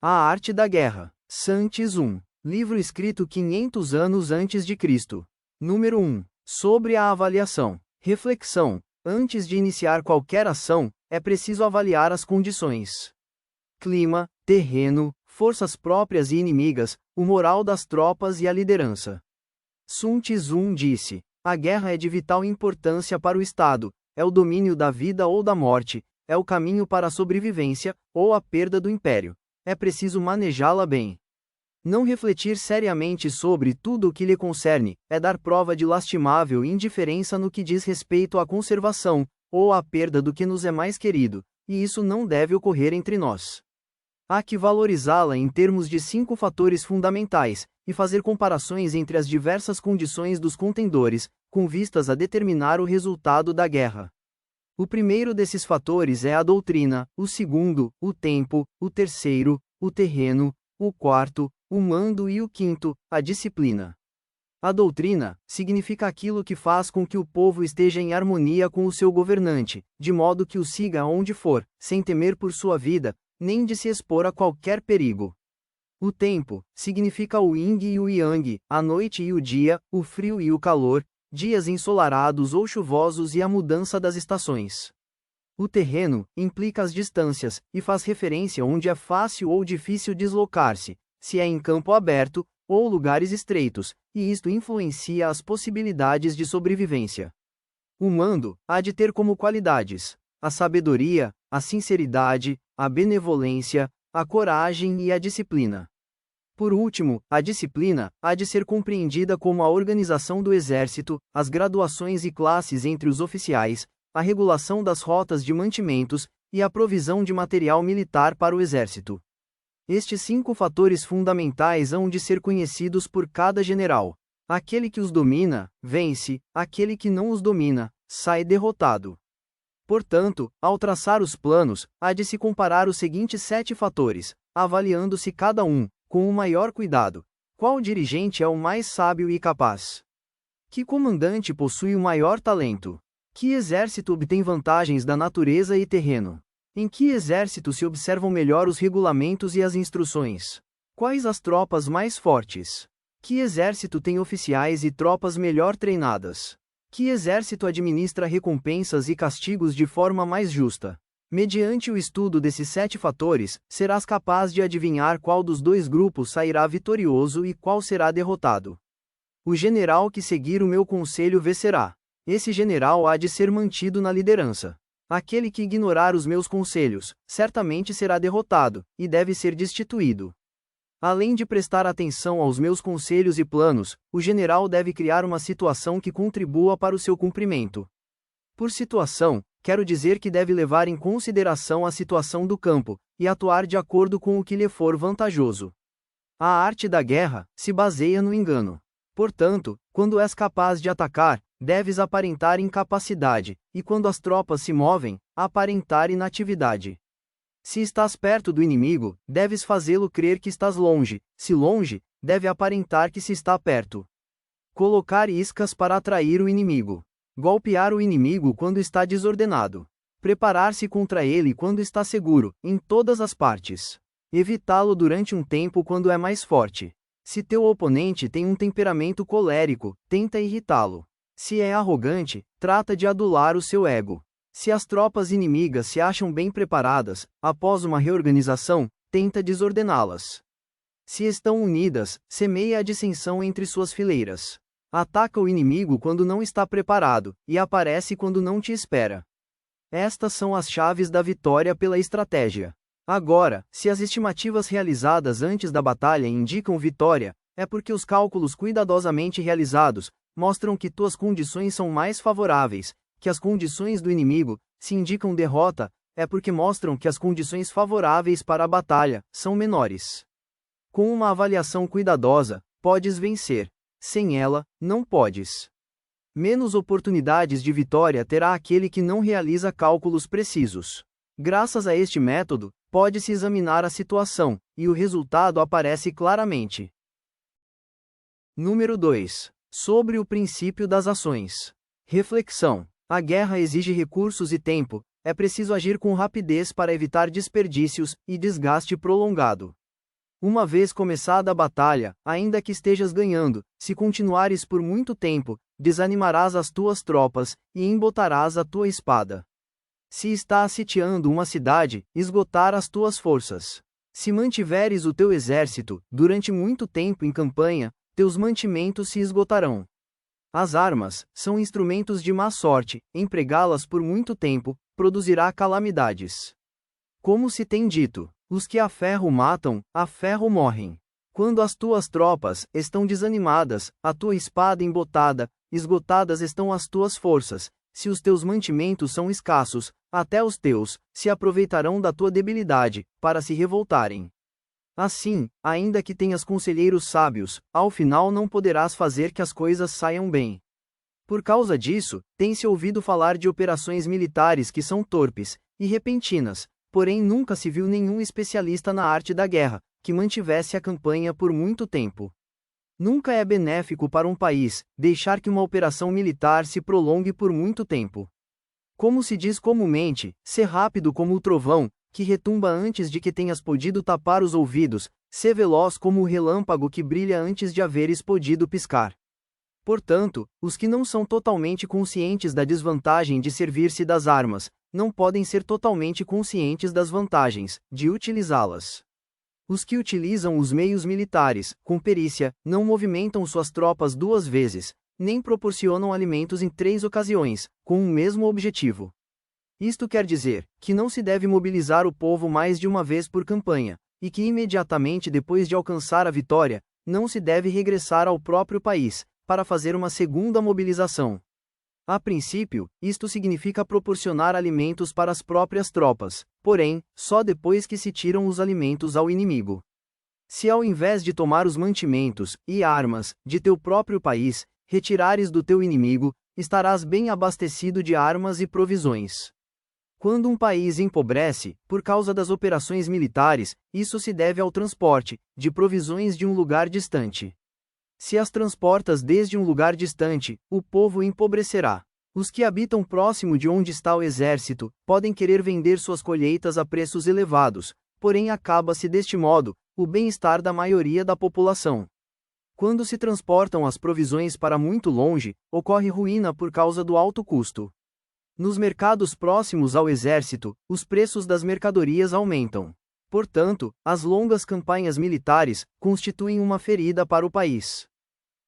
A Arte da Guerra. Sun Tzu. Livro escrito 500 anos antes de Cristo. Número 1. Sobre a avaliação. Reflexão. Antes de iniciar qualquer ação, é preciso avaliar as condições. Clima, terreno, forças próprias e inimigas, o moral das tropas e a liderança. Sun Tzu disse: a guerra é de vital importância para o Estado, é o domínio da vida ou da morte, é o caminho para a sobrevivência, ou a perda do império. É preciso manejá-la bem. Não refletir seriamente sobre tudo o que lhe concerne, é dar prova de lastimável indiferença no que diz respeito à conservação, ou à perda do que nos é mais querido, e isso não deve ocorrer entre nós. Há que valorizá-la em termos de 5 fatores fundamentais, e fazer comparações entre as diversas condições dos contendores, com vistas a determinar o resultado da guerra. O primeiro desses fatores é a doutrina, o segundo, o tempo, o terceiro, o terreno, o quarto, o mando e o quinto, a disciplina. A doutrina significa aquilo que faz com que o povo esteja em harmonia com o seu governante, de modo que o siga aonde for, sem temer por sua vida, nem de se expor a qualquer perigo. O tempo significa o yin e o yang, a noite e o dia, o frio e o calor, dias ensolarados ou chuvosos e a mudança das estações. O terreno implica as distâncias, e faz referência onde é fácil ou difícil deslocar-se, se é em campo aberto, ou lugares estreitos, e isto influencia as possibilidades de sobrevivência. O mando há de ter como qualidades a sabedoria, a sinceridade, a benevolência, a coragem e a disciplina. Por último, a disciplina há de ser compreendida como a organização do exército, as graduações e classes entre os oficiais, a regulação das rotas de mantimentos, e a provisão de material militar para o exército. Estes 5 fatores fundamentais hão de ser conhecidos por cada general. Aquele que os domina, vence, aquele que não os domina, sai derrotado. Portanto, ao traçar os planos, há de se comparar os seguintes 7 fatores, avaliando-se cada um, com o maior cuidado. Qual dirigente é o mais sábio e capaz? Que comandante possui o maior talento? Que exército obtém vantagens da natureza e terreno? Em que exército se observam melhor os regulamentos e as instruções? Quais as tropas mais fortes? Que exército tem oficiais e tropas melhor treinadas? Que exército administra recompensas e castigos de forma mais justa? Mediante o estudo desses 7 fatores, serás capaz de adivinhar qual dos 2 grupos sairá vitorioso e qual será derrotado. O general que seguir o meu conselho vencerá. Esse general há de ser mantido na liderança. Aquele que ignorar os meus conselhos, certamente será derrotado, e deve ser destituído. Além de prestar atenção aos meus conselhos e planos, o general deve criar uma situação que contribua para o seu cumprimento. Por situação, quero dizer que deve levar em consideração a situação do campo, e atuar de acordo com o que lhe for vantajoso. A arte da guerra se baseia no engano. Portanto, quando és capaz de atacar, deves aparentar incapacidade, e quando as tropas se movem, aparentar inatividade. Se estás perto do inimigo, deves fazê-lo crer que estás longe, se longe, deve aparentar que se está perto. Colocar iscas para atrair o inimigo. Golpear o inimigo quando está desordenado. Preparar-se contra ele quando está seguro, em todas as partes. Evitá-lo durante um tempo quando é mais forte. Se teu oponente tem um temperamento colérico, tenta irritá-lo. Se é arrogante, trata de adular o seu ego. Se as tropas inimigas se acham bem preparadas, após uma reorganização, tenta desordená-las. Se estão unidas, semeia a dissensão entre suas fileiras. Ataca o inimigo quando não está preparado, e aparece quando não te espera. Estas são as chaves da vitória pela estratégia. Agora, se as estimativas realizadas antes da batalha indicam vitória, é porque os cálculos cuidadosamente realizados mostram que tuas condições são mais favoráveis, que as condições do inimigo, se indicam derrota, é porque mostram que as condições favoráveis para a batalha são menores. Com uma avaliação cuidadosa, podes vencer. Sem ela, não podes. Menos oportunidades de vitória terá aquele que não realiza cálculos precisos. Graças a este método, pode-se examinar a situação, e o resultado aparece claramente. Número 2. Sobre o princípio das ações. Reflexão. A guerra exige recursos e tempo, é preciso agir com rapidez para evitar desperdícios e desgaste prolongado. Uma vez começada a batalha, ainda que estejas ganhando, se continuares por muito tempo, desanimarás as tuas tropas, e embotarás a tua espada. Se estás sitiando uma cidade, esgotar as tuas forças. Se mantiveres o teu exército, durante muito tempo em campanha, teus mantimentos se esgotarão. As armas são instrumentos de má sorte, empregá-las por muito tempo, produzirá calamidades. Como se tem dito, os que a ferro matam, a ferro morrem. Quando as tuas tropas estão desanimadas, a tua espada embotada, esgotadas estão as tuas forças, se os teus mantimentos são escassos, até os teus se aproveitarão da tua debilidade, para se revoltarem. Assim, ainda que tenhas conselheiros sábios, ao final não poderás fazer que as coisas saiam bem. Por causa disso, tem-se ouvido falar de operações militares que são torpes e repentinas, porém nunca se viu nenhum especialista na arte da guerra que mantivesse a campanha por muito tempo. Nunca é benéfico para um país deixar que uma operação militar se prolongue por muito tempo. Como se diz comumente, ser rápido como o trovão, que retumba antes de que tenhas podido tapar os ouvidos, ser veloz como o relâmpago que brilha antes de haveres podido piscar. Portanto, os que não são totalmente conscientes da desvantagem de servir-se das armas, não podem ser totalmente conscientes das vantagens de utilizá-las. Os que utilizam os meios militares, com perícia, não movimentam suas tropas 2 vezes, nem proporcionam alimentos em 3 ocasiões, com o mesmo objetivo. Isto quer dizer que não se deve mobilizar o povo mais de uma vez por campanha, e que imediatamente depois de alcançar a vitória, não se deve regressar ao próprio país, para fazer uma segunda mobilização. A princípio, isto significa proporcionar alimentos para as próprias tropas, porém, só depois que se tiram os alimentos ao inimigo. Se ao invés de tomar os mantimentos e armas de teu próprio país, retirares do teu inimigo, estarás bem abastecido de armas e provisões. Quando um país empobrece, por causa das operações militares, isso se deve ao transporte de provisões de um lugar distante. Se as transportas desde um lugar distante, o povo empobrecerá. Os que habitam próximo de onde está o exército, podem querer vender suas colheitas a preços elevados, porém acaba-se deste modo, o bem-estar da maioria da população. Quando se transportam as provisões para muito longe, ocorre ruína por causa do alto custo. Nos mercados próximos ao exército, os preços das mercadorias aumentam. Portanto, as longas campanhas militares constituem uma ferida para o país.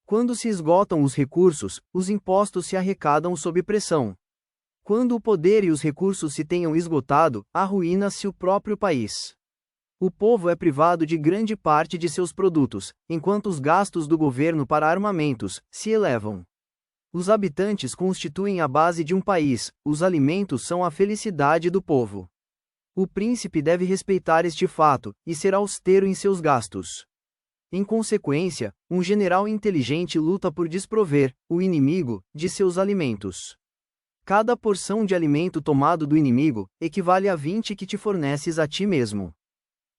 Quando se esgotam os recursos, os impostos se arrecadam sob pressão. Quando o poder e os recursos se tenham esgotado, arruína-se o próprio país. O povo é privado de grande parte de seus produtos, enquanto os gastos do governo para armamentos se elevam. Os habitantes constituem a base de um país, os alimentos são a felicidade do povo. O príncipe deve respeitar este fato, e ser austero em seus gastos. Em consequência, um general inteligente luta por desprover o inimigo de seus alimentos. Cada porção de alimento tomado do inimigo equivale a 20 que te forneces a ti mesmo.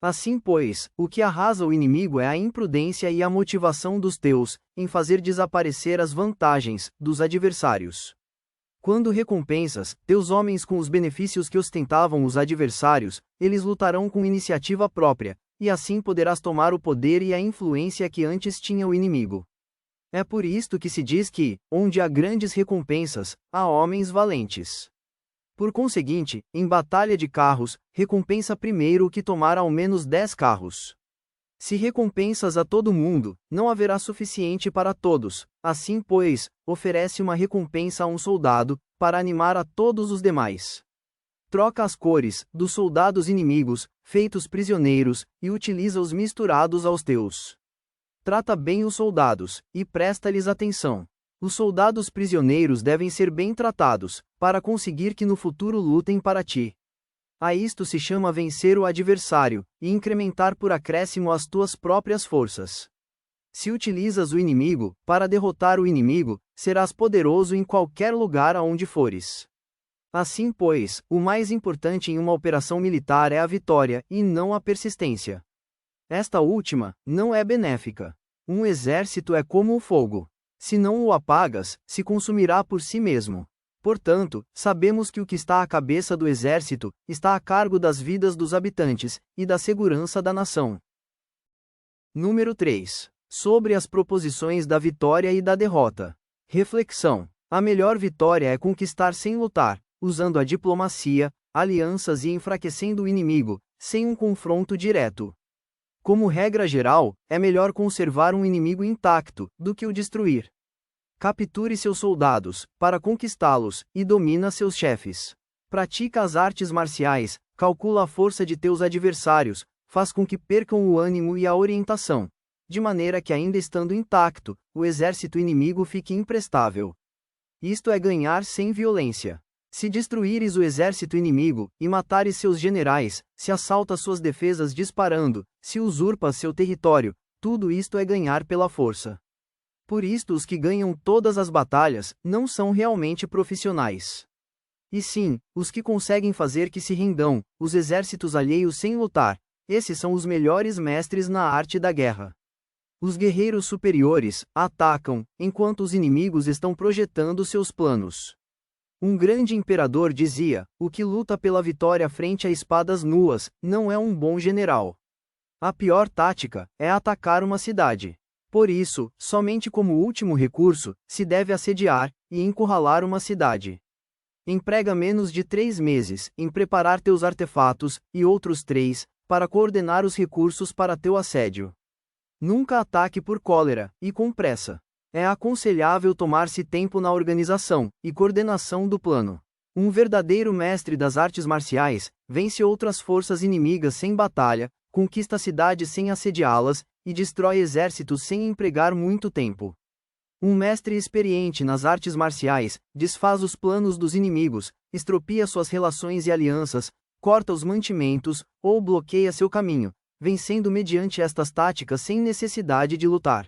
Assim, pois, o que arrasa o inimigo é a imprudência e a motivação dos teus, em fazer desaparecer as vantagens dos adversários. Quando recompensas teus homens com os benefícios que ostentavam os adversários, eles lutarão com iniciativa própria, e assim poderás tomar o poder e a influência que antes tinha o inimigo. É por isto que se diz que, onde há grandes recompensas, há homens valentes. Por conseguinte, em batalha de carros, recompensa primeiro o que tomar ao menos 10 carros. Se recompensas a todo mundo, não haverá suficiente para todos, assim pois, oferece uma recompensa a um soldado, para animar a todos os demais. Troca as cores dos soldados inimigos, feitos prisioneiros, e utiliza-os misturados aos teus. Trata bem os soldados, e presta-lhes atenção. Os soldados prisioneiros devem ser bem tratados, para conseguir que no futuro lutem para ti. A isto se chama vencer o adversário, e incrementar por acréscimo as tuas próprias forças. Se utilizas o inimigo, para derrotar o inimigo, serás poderoso em qualquer lugar aonde fores. Assim pois, o mais importante em uma operação militar é a vitória, e não a persistência. Esta última, não é benéfica. Um exército é como o fogo. Se não o apagas, se consumirá por si mesmo. Portanto, sabemos que o que está à cabeça do exército, está a cargo das vidas dos habitantes, e da segurança da nação. Número 3. Sobre as proposições da vitória e da derrota. Reflexão. A melhor vitória é conquistar sem lutar, usando a diplomacia, alianças e enfraquecendo o inimigo, sem um confronto direto. Como regra geral, é melhor conservar um inimigo intacto, do que o destruir. Capture seus soldados, para conquistá-los, e domina seus chefes. Pratica as artes marciais, calcula a força de teus adversários, faz com que percam o ânimo e a orientação, de maneira que, ainda estando intacto, o exército inimigo fique imprestável. Isto é ganhar sem violência. Se destruíres o exército inimigo, e matares seus generais, se assaltas suas defesas disparando, se usurpas seu território, tudo isto é ganhar pela força. Por isto os que ganham todas as batalhas, não são realmente profissionais. E sim, os que conseguem fazer que se rindam, os exércitos alheios sem lutar, esses são os melhores mestres na arte da guerra. Os guerreiros superiores atacam, enquanto os inimigos estão projetando seus planos. Um grande imperador dizia: o que luta pela vitória frente a espadas nuas, não é um bom general. A pior tática é atacar uma cidade. Por isso, somente como último recurso, se deve assediar e encurralar uma cidade. Emprega menos de 3 meses em preparar teus artefatos, e outros 3, para coordenar os recursos para teu assédio. Nunca ataque por cólera, e com pressa. É aconselhável tomar-se tempo na organização e coordenação do plano. Um verdadeiro mestre das artes marciais vence outras forças inimigas sem batalha, conquista cidades sem assediá-las, e destrói exércitos sem empregar muito tempo. Um mestre experiente nas artes marciais desfaz os planos dos inimigos, estropia suas relações e alianças, corta os mantimentos, ou bloqueia seu caminho, vencendo mediante estas táticas sem necessidade de lutar.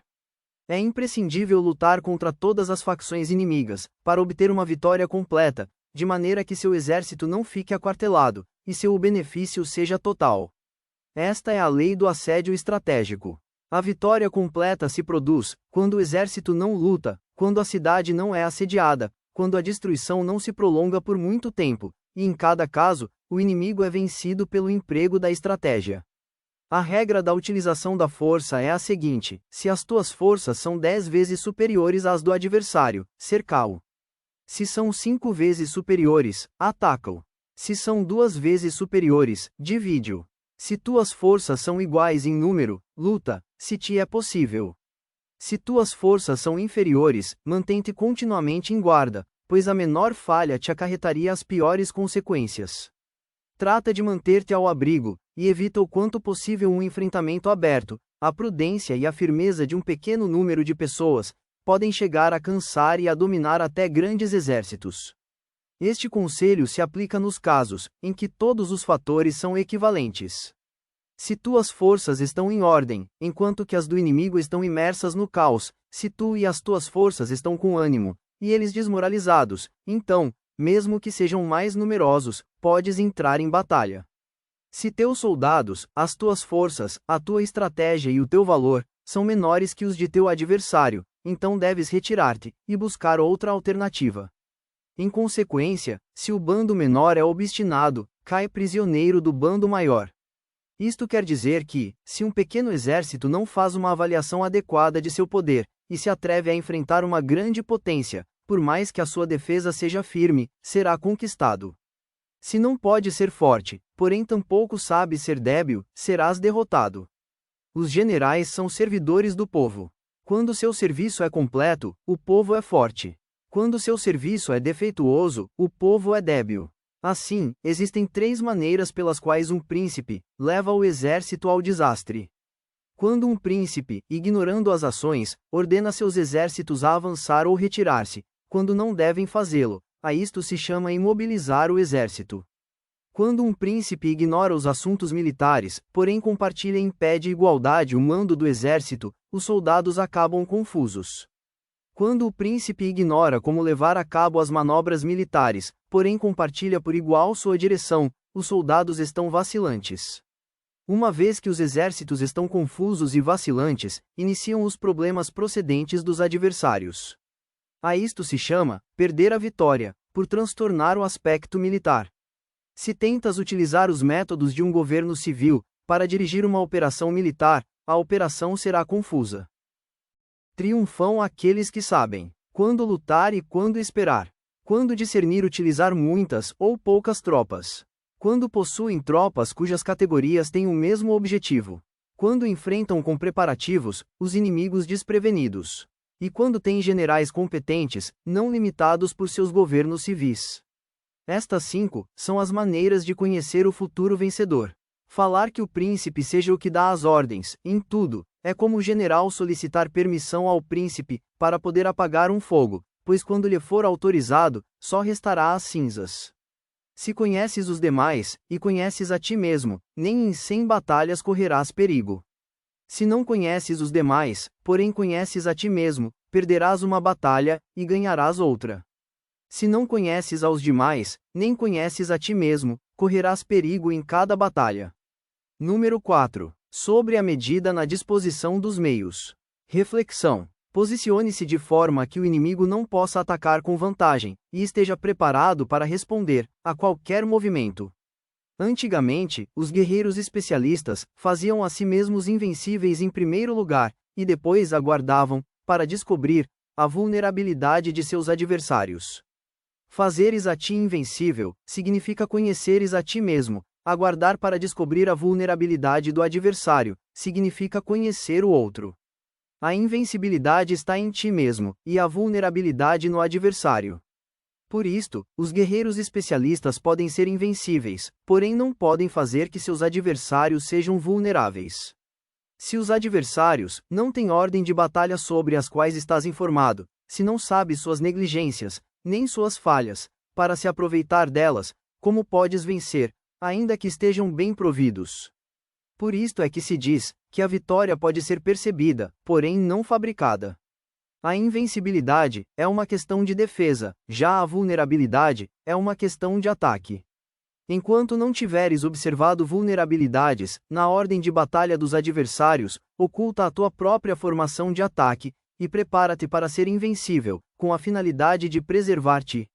É imprescindível lutar contra todas as facções inimigas, para obter uma vitória completa, de maneira que seu exército não fique aquartelado, e seu benefício seja total. Esta é a lei do assédio estratégico. A vitória completa se produz quando o exército não luta, quando a cidade não é assediada, quando a destruição não se prolonga por muito tempo, e em cada caso, o inimigo é vencido pelo emprego da estratégia. A regra da utilização da força é a seguinte: se as tuas forças são 10 vezes superiores às do adversário, cerca-o. Se são 5 vezes superiores, ataca-o. Se são 2 vezes superiores, divide-o. Se tuas forças são iguais em número, luta, se te é possível. Se tuas forças são inferiores, mantém-te continuamente em guarda, pois a menor falha te acarretaria as piores consequências. Trata de manter-te ao abrigo, e evita o quanto possível um enfrentamento aberto. A prudência e a firmeza de um pequeno número de pessoas podem chegar a cansar e a dominar até grandes exércitos. Este conselho se aplica nos casos em que todos os fatores são equivalentes. Se tuas forças estão em ordem, enquanto que as do inimigo estão imersas no caos, se tu e as tuas forças estão com ânimo, e eles desmoralizados, então, mesmo que sejam mais numerosos, podes entrar em batalha. Se teus soldados, as tuas forças, a tua estratégia e o teu valor são menores que os de teu adversário, então deves retirar-te e buscar outra alternativa. Em consequência, se o bando menor é obstinado, cai prisioneiro do bando maior. Isto quer dizer que, se um pequeno exército não faz uma avaliação adequada de seu poder, e se atreve a enfrentar uma grande potência, por mais que a sua defesa seja firme, será conquistado. Se não pode ser forte, porém tampouco sabe ser débil, serás derrotado. Os generais são servidores do povo. Quando seu serviço é completo, o povo é forte. Quando seu serviço é defeituoso, o povo é débil. Assim, existem 3 maneiras pelas quais um príncipe leva o exército ao desastre. Quando um príncipe, ignorando as ações, ordena seus exércitos a avançar ou retirar-se, quando não devem fazê-lo, a isto se chama imobilizar o exército. Quando um príncipe ignora os assuntos militares, porém compartilha em pé de igualdade o mando do exército, os soldados acabam confusos. Quando o príncipe ignora como levar a cabo as manobras militares, porém compartilha por igual sua direção, os soldados estão vacilantes. Uma vez que os exércitos estão confusos e vacilantes, iniciam os problemas procedentes dos adversários. A isto se chama perder a vitória, por transtornar o aspecto militar. Se tentas utilizar os métodos de um governo civil para dirigir uma operação militar, a operação será confusa. Triunfam aqueles que sabem quando lutar e quando esperar, quando discernir utilizar muitas ou poucas tropas, quando possuem tropas cujas categorias têm o mesmo objetivo, quando enfrentam com preparativos os inimigos desprevenidos, e quando têm generais competentes, não limitados por seus governos civis. Estas 5 são as maneiras de conhecer o futuro vencedor. Falar que o príncipe seja o que dá as ordens, em tudo, é como o general solicitar permissão ao príncipe para poder apagar um fogo, pois quando lhe for autorizado, só restará as cinzas. Se conheces os demais, e conheces a ti mesmo, nem em 100 batalhas correrás perigo. Se não conheces os demais, porém conheces a ti mesmo, perderás uma batalha, e ganharás outra. Se não conheces aos demais, nem conheces a ti mesmo, correrás perigo em cada batalha. Número 4. Sobre a medida na disposição dos meios. Reflexão. Posicione-se de forma que o inimigo não possa atacar com vantagem, e esteja preparado para responder a qualquer movimento. Antigamente, os guerreiros especialistas faziam a si mesmos invencíveis em primeiro lugar, e depois aguardavam, para descobrir a vulnerabilidade de seus adversários. Fazeres a ti invencível significa conheceres a ti mesmo. Aguardar para descobrir a vulnerabilidade do adversário significa conhecer o outro. A invencibilidade está em ti mesmo, e a vulnerabilidade no adversário. Por isto, os guerreiros especialistas podem ser invencíveis, porém não podem fazer que seus adversários sejam vulneráveis. Se os adversários não têm ordem de batalha sobre as quais estás informado, se não sabes suas negligências, nem suas falhas, para se aproveitar delas, como podes vencer, ainda que estejam bem providos? Por isto é que se diz que a vitória pode ser percebida, porém não fabricada. A invencibilidade é uma questão de defesa, já a vulnerabilidade é uma questão de ataque. Enquanto não tiveres observado vulnerabilidades na ordem de batalha dos adversários, oculta a tua própria formação de ataque, e prepara-te para ser invencível, com a finalidade de preservar-te.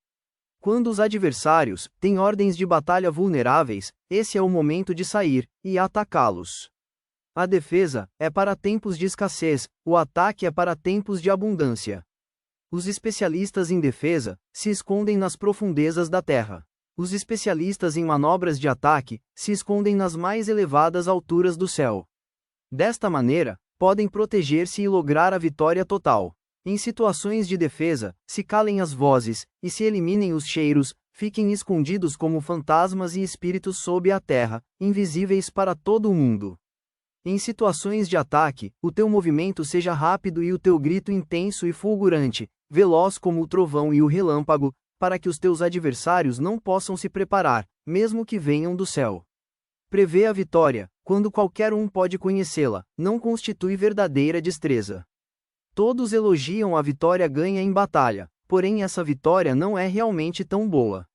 Quando os adversários têm ordens de batalha vulneráveis, esse é o momento de sair e atacá-los. A defesa é para tempos de escassez, o ataque é para tempos de abundância. Os especialistas em defesa se escondem nas profundezas da terra. Os especialistas em manobras de ataque se escondem nas mais elevadas alturas do céu. Desta maneira, podem proteger-se e lograr a vitória total. Em situações de defesa, se calem as vozes, e se eliminem os cheiros, fiquem escondidos como fantasmas e espíritos sob a terra, invisíveis para todo o mundo. Em situações de ataque, o teu movimento seja rápido e o teu grito intenso e fulgurante, veloz como o trovão e o relâmpago, para que os teus adversários não possam se preparar, mesmo que venham do céu. Prevê a vitória, quando qualquer um pode conhecê-la, não constitui verdadeira destreza. Todos elogiam a vitória ganha em batalha, porém essa vitória não é realmente tão boa.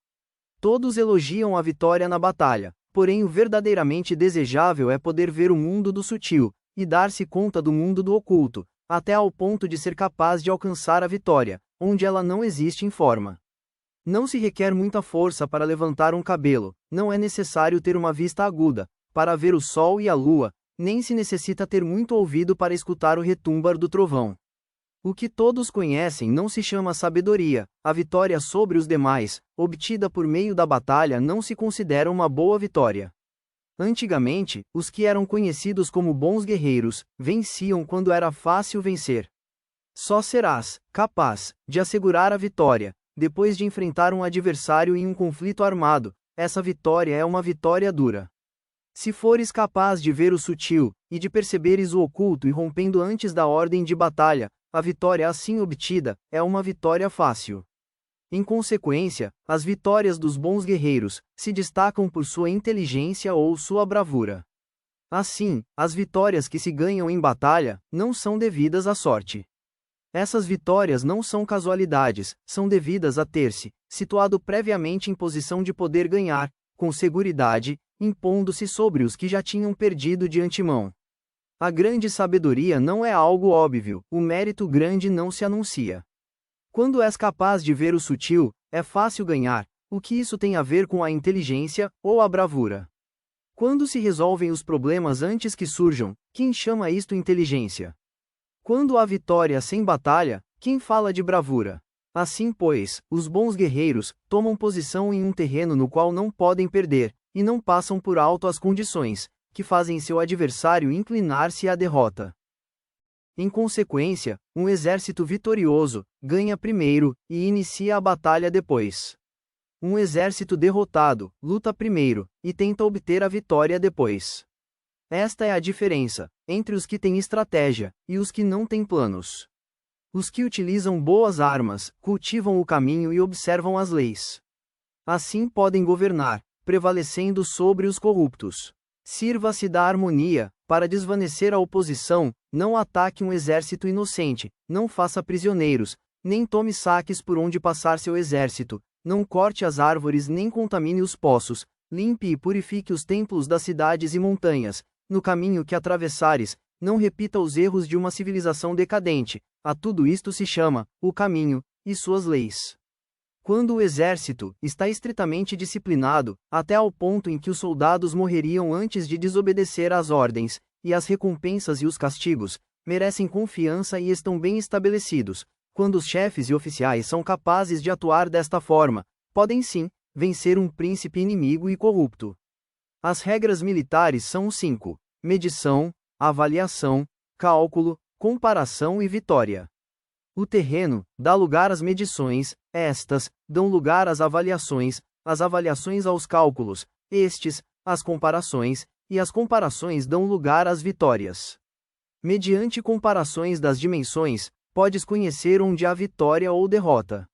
Todos elogiam a vitória na batalha, porém o verdadeiramente desejável é poder ver o mundo do sutil, e dar-se conta do mundo do oculto, até ao ponto de ser capaz de alcançar a vitória, onde ela não existe em forma. Não se requer muita força para levantar um cabelo, não é necessário ter uma vista aguda, para ver o sol e a lua, nem se necessita ter muito ouvido para escutar o retumbar do trovão. O que todos conhecem não se chama sabedoria, a vitória sobre os demais, obtida por meio da batalha não se considera uma boa vitória. Antigamente, os que eram conhecidos como bons guerreiros, venciam quando era fácil vencer. Só serás capaz de assegurar a vitória, depois de enfrentar um adversário em um conflito armado. Essa vitória é uma vitória dura. Se fores capaz de ver o sutil, e de perceberes o oculto e rompendo antes da ordem de batalha, a vitória assim obtida é uma vitória fácil. Em consequência, as vitórias dos bons guerreiros se destacam por sua inteligência ou sua bravura. Assim, as vitórias que se ganham em batalha não são devidas à sorte. Essas vitórias não são casualidades, são devidas a ter-se situado previamente em posição de poder ganhar, com seguridade, impondo-se sobre os que já tinham perdido de antemão. A grande sabedoria não é algo óbvio, o mérito grande não se anuncia. Quando és capaz de ver o sutil, é fácil ganhar. O que isso tem a ver com a inteligência ou a bravura? Quando se resolvem os problemas antes que surjam, quem chama isto inteligência? Quando há vitória sem batalha, quem fala de bravura? Assim, pois, os bons guerreiros tomam posição em um terreno no qual não podem perder, e não passam por alto as condições que fazem seu adversário inclinar-se à derrota. Em consequência, um exército vitorioso ganha primeiro e inicia a batalha depois. Um exército derrotado luta primeiro e tenta obter a vitória depois. Esta é a diferença entre os que têm estratégia e os que não têm planos. Os que utilizam boas armas cultivam o caminho e observam as leis. Assim podem governar, prevalecendo sobre os corruptos. Sirva-se da harmonia para desvanecer a oposição, não ataque um exército inocente, não faça prisioneiros, nem tome saques por onde passar seu exército, não corte as árvores nem contamine os poços, limpe e purifique os templos das cidades e montanhas, no caminho que atravessares, não repita os erros de uma civilização decadente, a tudo isto se chama, o caminho, e suas leis. Quando o exército está estritamente disciplinado, até ao ponto em que os soldados morreriam antes de desobedecer às ordens, e as recompensas e os castigos merecem confiança e estão bem estabelecidos, quando os chefes e oficiais são capazes de atuar desta forma, podem sim vencer um príncipe inimigo e corrupto. As regras militares são os 5: medição, avaliação, cálculo, comparação e vitória. O terreno dá lugar às medições, estas dão lugar às avaliações, as avaliações aos cálculos, estes, às comparações, e as comparações dão lugar às vitórias. Mediante comparações das dimensões, podes conhecer onde há vitória ou derrota.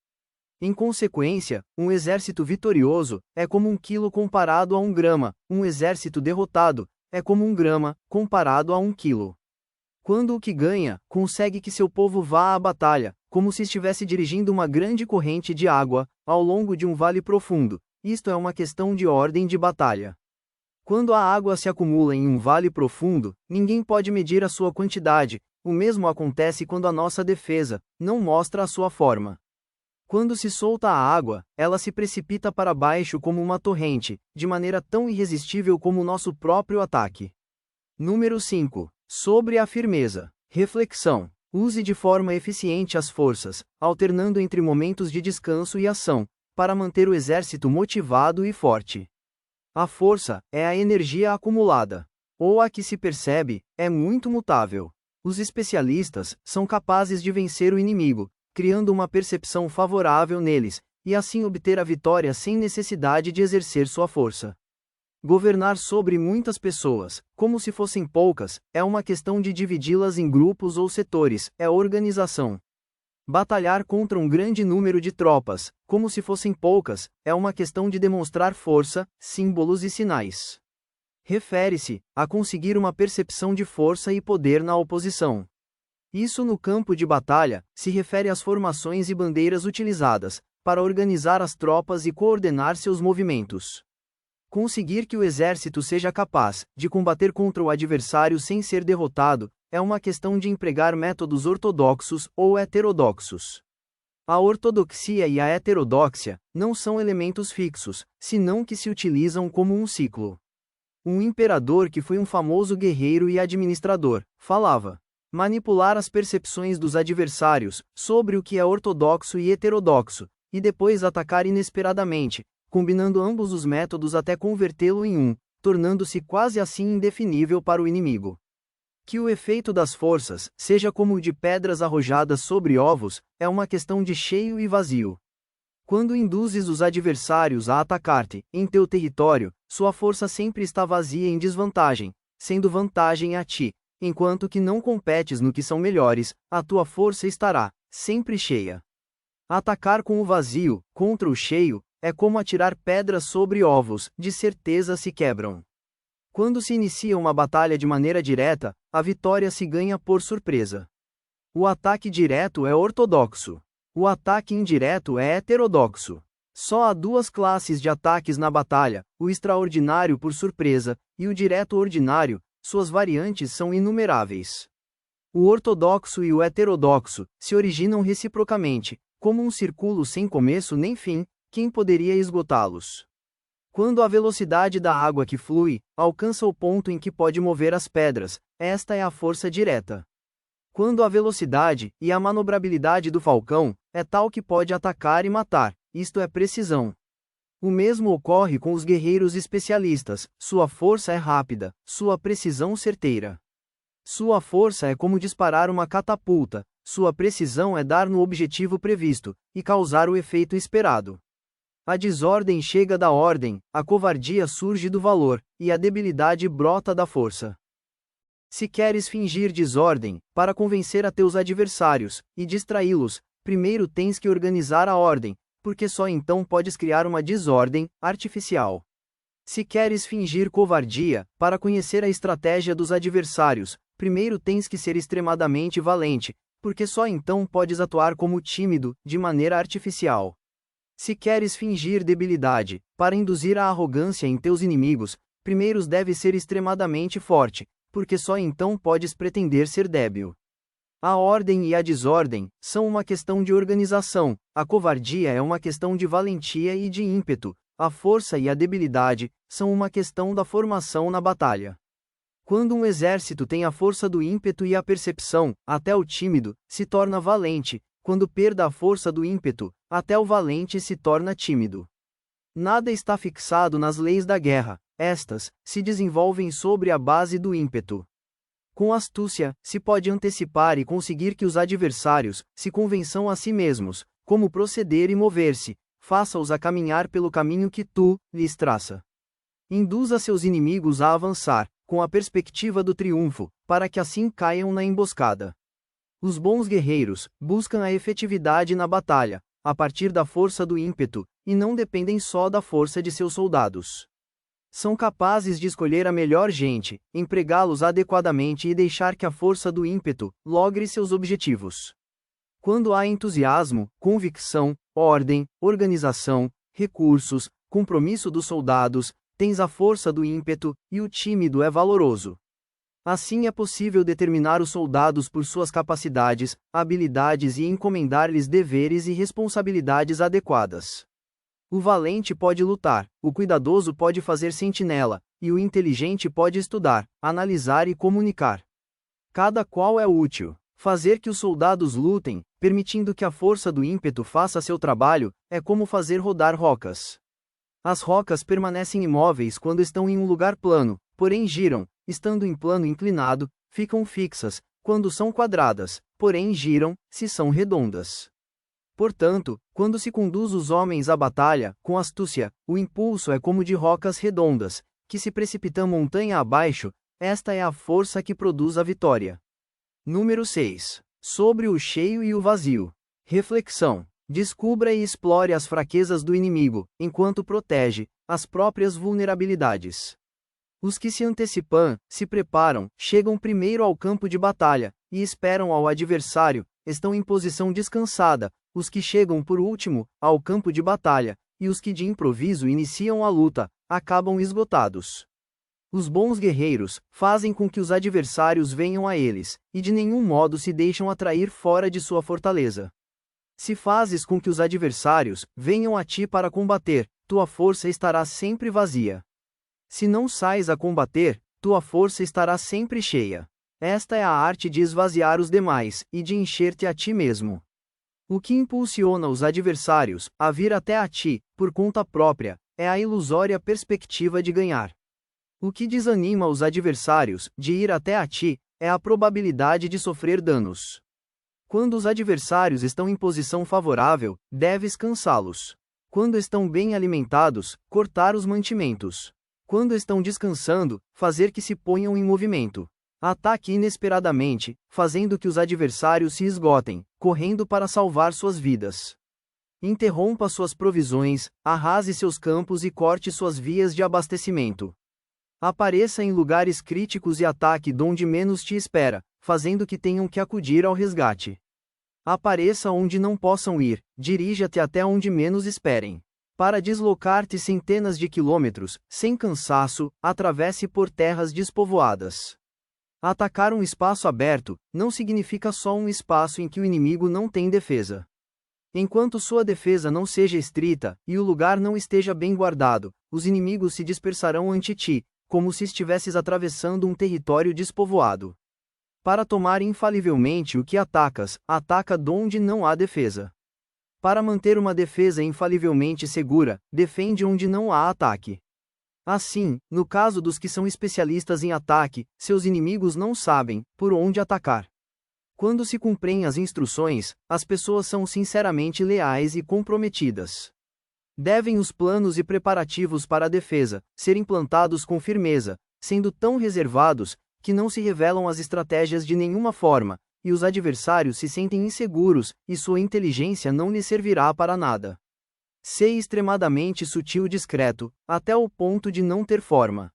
Em consequência, um exército vitorioso é como 1 quilo comparado a 1 grama, um exército derrotado é como 1 grama comparado a 1 quilo. Quando o que ganha, consegue que seu povo vá à batalha, como se estivesse dirigindo uma grande corrente de água, ao longo de um vale profundo, isto é uma questão de ordem de batalha. Quando a água se acumula em um vale profundo, ninguém pode medir a sua quantidade, o mesmo acontece quando a nossa defesa não mostra a sua forma. Quando se solta a água, ela se precipita para baixo como uma torrente, de maneira tão irresistível como o nosso próprio ataque. Número 5. Sobre a firmeza. Reflexão. Use de forma eficiente as forças, alternando entre momentos de descanso e ação, para manter o exército motivado e forte. A força é a energia acumulada, ou a que se percebe, é muito mutável. Os especialistas são capazes de vencer o inimigo, criando uma percepção favorável neles, e assim obter a vitória sem necessidade de exercer sua força. Governar sobre muitas pessoas, como se fossem poucas, é uma questão de dividi-las em grupos ou setores, é organização. Batalhar contra um grande número de tropas, como se fossem poucas, é uma questão de demonstrar força, símbolos e sinais. Refere-se a conseguir uma percepção de força e poder na oposição. Isso no campo de batalha se refere às formações e bandeiras utilizadas para organizar as tropas e coordenar seus movimentos. Conseguir que o exército seja capaz de combater contra o adversário sem ser derrotado é uma questão de empregar métodos ortodoxos ou heterodoxos. A ortodoxia e a heterodoxia não são elementos fixos, senão que se utilizam como um ciclo. Um imperador que foi um famoso guerreiro e administrador falava: manipular as percepções dos adversários sobre o que é ortodoxo e heterodoxo, e depois atacar inesperadamente, combinando ambos os métodos até convertê-lo em um, tornando-se quase assim indefinível para o inimigo. Que o efeito das forças seja como o de pedras arrojadas sobre ovos, é uma questão de cheio e vazio. Quando induzes os adversários a atacar-te, em teu território, sua força sempre está vazia em desvantagem, sendo vantagem a ti, enquanto que não competes no que são melhores, a tua força estará sempre cheia. Atacar com o vazio, contra o cheio, é como atirar pedras sobre ovos, de certeza se quebram. Quando se inicia uma batalha de maneira direta, a vitória se ganha por surpresa. O ataque direto é ortodoxo. O ataque indireto é heterodoxo. Só há 2 classes de ataques na batalha, o extraordinário por surpresa, e o direto ordinário, suas variantes são inumeráveis. O ortodoxo e o heterodoxo se originam reciprocamente, como um círculo sem começo nem fim, quem poderia esgotá-los? Quando a velocidade da água que flui alcança o ponto em que pode mover as pedras, esta é a força direta. Quando a velocidade e a manobrabilidade do falcão é tal que pode atacar e matar, isto é precisão. O mesmo ocorre com os guerreiros especialistas, sua força é rápida, sua precisão certeira. Sua força é como disparar uma catapulta, sua precisão é dar no objetivo previsto, e causar o efeito esperado. A desordem chega da ordem, a covardia surge do valor, e a debilidade brota da força. Se queres fingir desordem, para convencer a teus adversários, e distraí-los, primeiro tens que organizar a ordem, porque só então podes criar uma desordem artificial. Se queres fingir covardia, para conhecer a estratégia dos adversários, primeiro tens que ser extremadamente valente, porque só então podes atuar como tímido, de maneira artificial. Se queres fingir debilidade, para induzir a arrogância em teus inimigos, primeiro deves ser extremadamente forte, porque só então podes pretender ser débil. A ordem e a desordem são uma questão de organização, a covardia é uma questão de valentia e de ímpeto, a força e a debilidade são uma questão da formação na batalha. Quando um exército tem a força do ímpeto e a percepção, até o tímido se torna valente, quando perda a força do ímpeto, até o valente se torna tímido. Nada está fixado nas leis da guerra, estas se desenvolvem sobre a base do ímpeto. Com astúcia, se pode antecipar e conseguir que os adversários se convençam a si mesmos, como proceder e mover-se, faça-os a caminhar pelo caminho que tu lhes traça. Induza seus inimigos a avançar, com a perspectiva do triunfo, para que assim caiam na emboscada. Os bons guerreiros buscam a efetividade na batalha, a partir da força do ímpeto, e não dependem só da força de seus soldados. São capazes de escolher a melhor gente, empregá-los adequadamente e deixar que a força do ímpeto logre seus objetivos. Quando há entusiasmo, convicção, ordem, organização, recursos, compromisso dos soldados, tens a força do ímpeto, e o tímido é valoroso. Assim é possível determinar os soldados por suas capacidades, habilidades e encomendar-lhes deveres e responsabilidades adequadas. O valente pode lutar, o cuidadoso pode fazer sentinela, e o inteligente pode estudar, analisar e comunicar. Cada qual é útil. Fazer que os soldados lutem, permitindo que a força do ímpeto faça seu trabalho, é como fazer rodar rocas. As rocas permanecem imóveis quando estão em um lugar plano, porém giram, estando em plano inclinado, ficam fixas, quando são quadradas, porém giram, se são redondas. Portanto, quando se conduz os homens à batalha, com astúcia, o impulso é como de rocas redondas, que se precipitam montanha abaixo, esta é a força que produz a vitória. Número 6. Sobre o cheio e o vazio. Reflexão. Descubra e explore as fraquezas do inimigo, enquanto protege as próprias vulnerabilidades. Os que se antecipam, se preparam, chegam primeiro ao campo de batalha, e esperam ao adversário, estão em posição descansada. Os que chegam por último, ao campo de batalha, e os que de improviso iniciam a luta, acabam esgotados. Os bons guerreiros fazem com que os adversários venham a eles, e de nenhum modo se deixam atrair fora de sua fortaleza. Se fazes com que os adversários venham a ti para combater, tua força estará sempre vazia. Se não sais a combater, tua força estará sempre cheia. Esta é a arte de esvaziar os demais, e de encher-te a ti mesmo. O que impulsiona os adversários a vir até a ti, por conta própria, é a ilusória perspectiva de ganhar. O que desanima os adversários de ir até a ti é a probabilidade de sofrer danos. Quando os adversários estão em posição favorável, deves cansá-los. Quando estão bem alimentados, cortar os mantimentos. Quando estão descansando, fazer que se ponham em movimento. Ataque inesperadamente, fazendo que os adversários se esgotem, correndo para salvar suas vidas. Interrompa suas provisões, arrase seus campos e corte suas vias de abastecimento. Apareça em lugares críticos e ataque donde menos te espera, fazendo que tenham que acudir ao resgate. Apareça onde não possam ir, dirija-te até onde menos esperem. Para deslocar-te centenas de quilômetros, sem cansaço, atravesse por terras despovoadas. Atacar um espaço aberto não significa só um espaço em que o inimigo não tem defesa. Enquanto sua defesa não seja estrita, e o lugar não esteja bem guardado, os inimigos se dispersarão ante ti, como se estivesses atravessando um território despovoado. Para tomar infalivelmente o que atacas, ataca donde não há defesa. Para manter uma defesa infalivelmente segura, defende onde não há ataque. Assim, no caso dos que são especialistas em ataque, seus inimigos não sabem por onde atacar. Quando se cumprem as instruções, as pessoas são sinceramente leais e comprometidas. Devem os planos e preparativos para a defesa ser implantados com firmeza, sendo tão reservados que não se revelam as estratégias de nenhuma forma, e os adversários se sentem inseguros, e sua inteligência não lhes servirá para nada. Sê extremadamente sutil e discreto, até o ponto de não ter forma.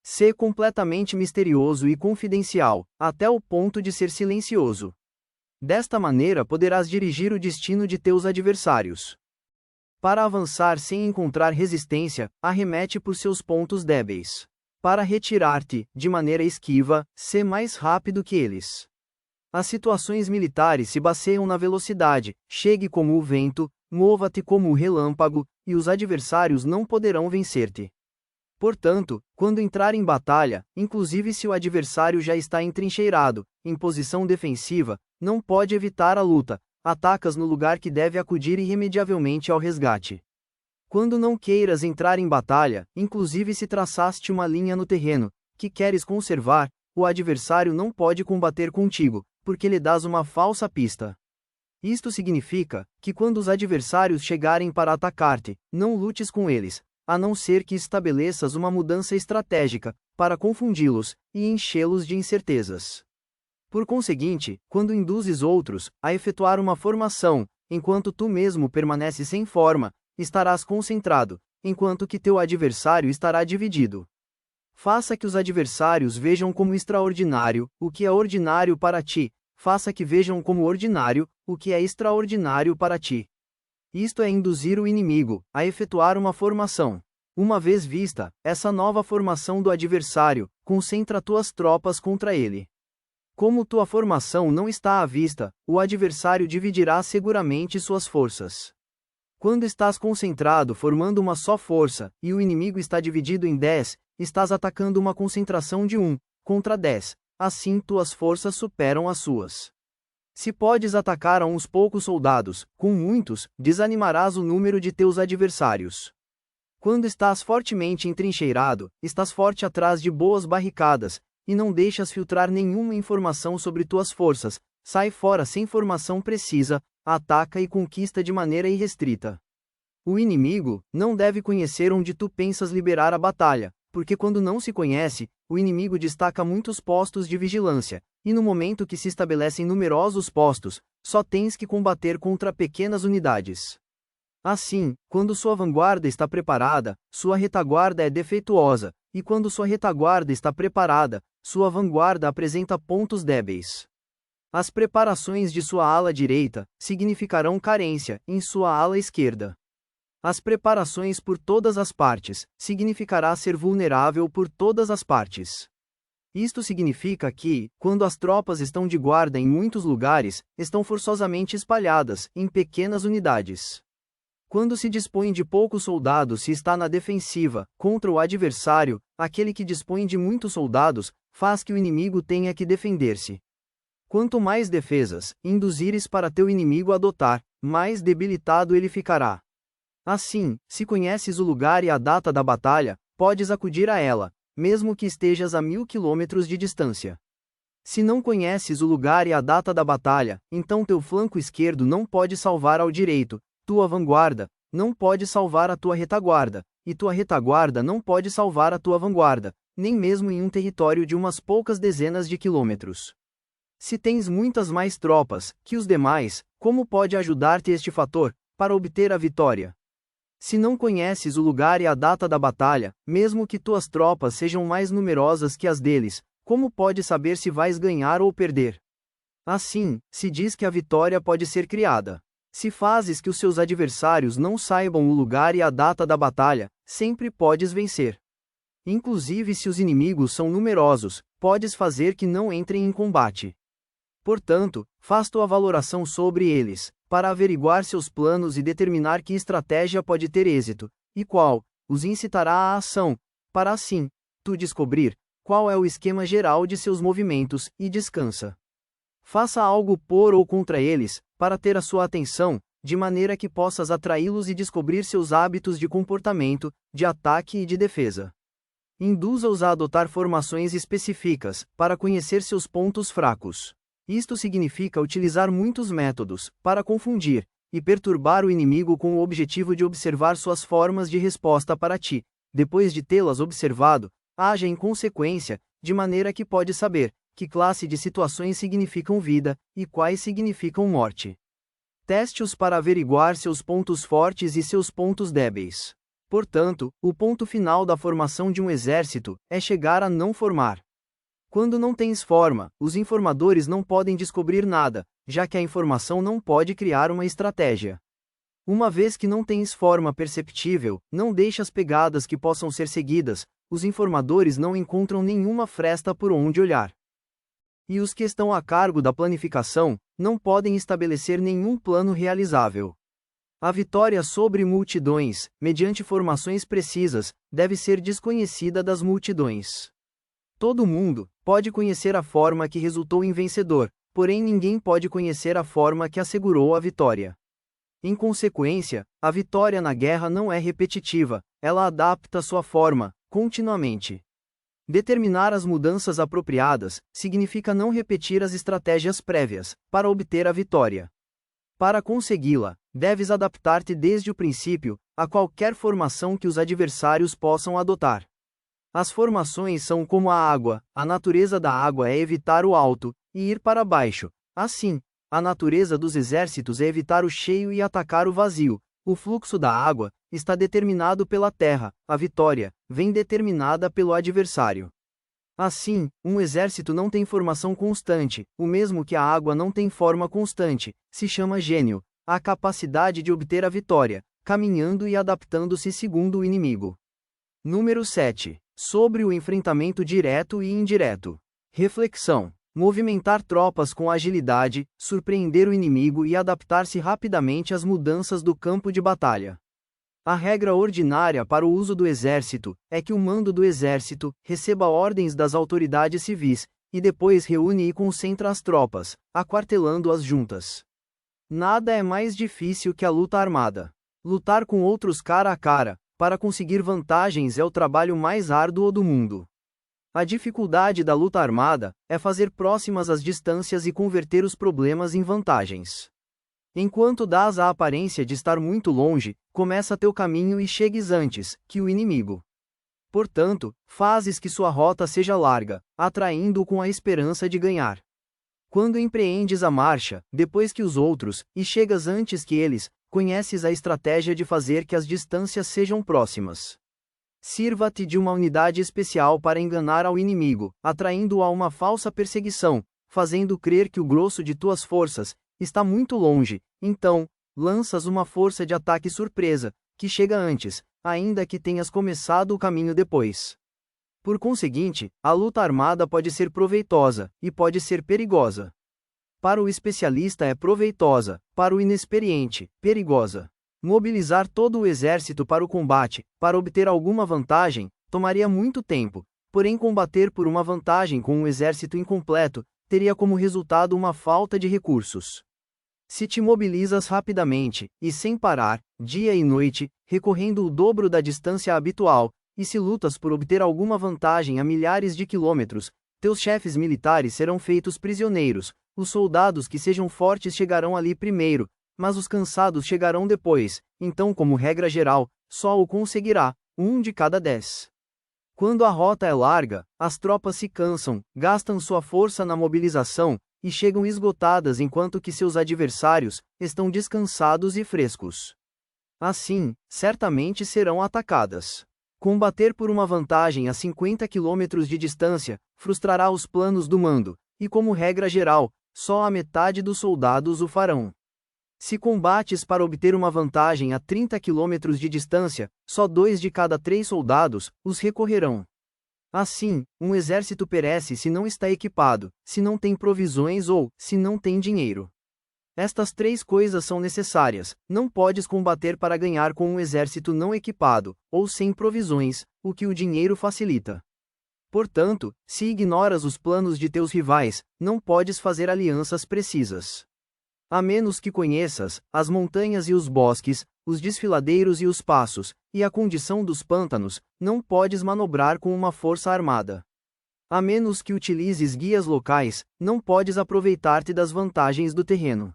Sê completamente misterioso e confidencial, até o ponto de ser silencioso. Desta maneira poderás dirigir o destino de teus adversários. Para avançar sem encontrar resistência, arremete por seus pontos débeis. Para retirar-te, de maneira esquiva, sê mais rápido que eles. As situações militares se baseiam na velocidade, chegue como o vento, mova-te como o relâmpago, e os adversários não poderão vencer-te. Portanto, quando entrar em batalha, inclusive se o adversário já está entrincheirado, em posição defensiva, não pode evitar a luta, atacas no lugar que deve acudir irremediavelmente ao resgate. Quando não queiras entrar em batalha, inclusive se traçaste uma linha no terreno, que queres conservar, o adversário não pode combater contigo, porque lhe dás uma falsa pista. Isto significa, que quando os adversários chegarem para atacar-te, não lutes com eles, a não ser que estabeleças uma mudança estratégica, para confundi-los, e enchê-los de incertezas. Por conseguinte, quando induzes outros a efetuar uma formação, enquanto tu mesmo permaneces sem forma, estarás concentrado, enquanto que teu adversário estará dividido. Faça que os adversários vejam como extraordinário o que é ordinário para ti, faça que vejam como ordinário o que é extraordinário para ti. Isto é induzir o inimigo a efetuar uma formação. Uma vez vista, essa nova formação do adversário, concentra tuas tropas contra ele. Como tua formação não está à vista, o adversário dividirá seguramente suas forças. Quando estás concentrado formando uma só força, e o inimigo está dividido em 10, estás atacando uma concentração de 1 contra 10, assim tuas forças superam as suas. Se podes atacar a uns poucos soldados, com muitos, desanimarás o número de teus adversários. Quando estás fortemente entrincheirado, estás forte atrás de boas barricadas, e não deixas filtrar nenhuma informação sobre tuas forças, sai fora sem formação precisa, ataca e conquista de maneira irrestrita. O inimigo não deve conhecer onde tu pensas liberar a batalha, porque quando não se conhece, o inimigo destaca muitos postos de vigilância, e no momento que se estabelecem numerosos postos, só tens que combater contra pequenas unidades. Assim, quando sua vanguarda está preparada, sua retaguarda é defeituosa, e quando sua retaguarda está preparada, sua vanguarda apresenta pontos débeis. As preparações de sua ala direita significarão carência em sua ala esquerda. As preparações por todas as partes significará ser vulnerável por todas as partes. Isto significa que, quando as tropas estão de guarda em muitos lugares, estão forçosamente espalhadas em pequenas unidades. Quando se dispõe de poucos soldados se está na defensiva, contra o adversário, aquele que dispõe de muitos soldados, faz que o inimigo tenha que defender-se. Quanto mais defesas induzires para teu inimigo adotar, mais debilitado ele ficará. Assim, se conheces o lugar e a data da batalha, podes acudir a ela, mesmo que estejas a 1000 quilômetros de distância. Se não conheces o lugar e a data da batalha, então teu flanco esquerdo não pode salvar ao direito, tua vanguarda não pode salvar a tua retaguarda, e tua retaguarda não pode salvar a tua vanguarda, nem mesmo em um território de umas poucas dezenas de quilômetros. Se tens muitas mais tropas que os demais, como pode ajudar-te este fator, para obter a vitória? Se não conheces o lugar e a data da batalha, mesmo que tuas tropas sejam mais numerosas que as deles, como pode saber se vais ganhar ou perder? Assim, se diz que a vitória pode ser criada. Se fazes que os seus adversários não saibam o lugar e a data da batalha, sempre podes vencer. Inclusive se os inimigos são numerosos, podes fazer que não entrem em combate. Portanto, faz tua valoração sobre eles, para averiguar seus planos e determinar que estratégia pode ter êxito, e qual os incitará à ação, para assim, tu descobrir qual é o esquema geral de seus movimentos, e descansa. Faça algo por ou contra eles, para ter a sua atenção, de maneira que possas atraí-los e descobrir seus hábitos de comportamento, de ataque e de defesa. Induza-os a adotar formações específicas, para conhecer seus pontos fracos. Isto significa utilizar muitos métodos, para confundir e perturbar o inimigo com o objetivo de observar suas formas de resposta para ti. Depois de tê-las observado, haja em consequência, de maneira que pode saber que classe de situações significam vida, e quais significam morte. Teste-os para averiguar seus pontos fortes e seus pontos débeis. Portanto, o ponto final da formação de um exército é chegar a não formar. Quando não tens forma, os informadores não podem descobrir nada, já que a informação não pode criar uma estratégia. Uma vez que não tens forma perceptível, não deixas pegadas que possam ser seguidas, os informadores não encontram nenhuma fresta por onde olhar. E os que estão a cargo da planificação, não podem estabelecer nenhum plano realizável. A vitória sobre multidões, mediante formações precisas, deve ser desconhecida das multidões. Todo mundo pode conhecer a forma que resultou em vencedor, porém ninguém pode conhecer a forma que assegurou a vitória. Em consequência, a vitória na guerra não é repetitiva, ela adapta sua forma, continuamente. Determinar as mudanças apropriadas significa não repetir as estratégias prévias, para obter a vitória. Para consegui-la, deves adaptar-te desde o princípio a qualquer formação que os adversários possam adotar. As formações são como a água, a natureza da água é evitar o alto e ir para baixo. Assim, a natureza dos exércitos é evitar o cheio e atacar o vazio. O fluxo da água está determinado pela terra, a vitória vem determinada pelo adversário. Assim, um exército não tem formação constante, o mesmo que a água não tem forma constante, se chama gênio, a capacidade de obter a vitória, caminhando e adaptando-se segundo o inimigo. Número 7. Sobre o enfrentamento direto e indireto. Reflexão. Movimentar tropas com agilidade, surpreender o inimigo e adaptar-se rapidamente às mudanças do campo de batalha. A regra ordinária para o uso do exército é que o mando do exército receba ordens das autoridades civis, e depois reúne e concentra as tropas, aquartelando-as juntas. Nada é mais difícil que a luta armada. Lutar com outros cara a cara, para conseguir vantagens é o trabalho mais árduo do mundo. A dificuldade da luta armada é fazer próximas as distâncias e converter os problemas em vantagens. Enquanto dás a aparência de estar muito longe, começa teu caminho e chegues antes que o inimigo. Portanto, fazes que sua rota seja larga, atraindo-o com a esperança de ganhar. Quando empreendes a marcha, depois que os outros, e chegas antes que eles, conheces a estratégia de fazer que as distâncias sejam próximas. Sirva-te de uma unidade especial para enganar ao inimigo, atraindo-o a uma falsa perseguição, fazendo crer que o grosso de tuas forças está muito longe. Então, lanças uma força de ataque surpresa, que chega antes, ainda que tenhas começado o caminho depois. Por conseguinte, a luta armada pode ser proveitosa, e pode ser perigosa. Para o especialista é proveitosa, para o inexperiente, perigosa. Mobilizar todo o exército para o combate, para obter alguma vantagem, tomaria muito tempo, porém combater por uma vantagem com um exército incompleto, teria como resultado uma falta de recursos. Se te mobilizas rapidamente, e sem parar, dia e noite, recorrendo o dobro da distância habitual, e se lutas por obter alguma vantagem a milhares de quilômetros, teus chefes militares serão feitos prisioneiros, os soldados que sejam fortes chegarão ali primeiro, mas os cansados chegarão depois, então como regra geral, só o conseguirá 1 de cada 10. Quando a rota é larga, as tropas se cansam, gastam sua força na mobilização, e chegam esgotadas enquanto que seus adversários estão descansados e frescos. Assim, certamente serão atacadas. Combater por uma vantagem a 50 km de distância frustrará os planos do mando, e como regra geral, só a metade dos soldados o farão. Se combates para obter uma vantagem a 30 km de distância, só 2 de cada 3 soldados os recorrerão. Assim, um exército perece se não está equipado, se não tem provisões ou, se não tem dinheiro. Estas três coisas são necessárias, não podes combater para ganhar com um exército não equipado, ou sem provisões, o que o dinheiro facilita. Portanto, se ignoras os planos de teus rivais, não podes fazer alianças precisas. A menos que conheças as montanhas e os bosques, os desfiladeiros e os passos, e a condição dos pântanos, não podes manobrar com uma força armada. A menos que utilizes guias locais, não podes aproveitar-te das vantagens do terreno.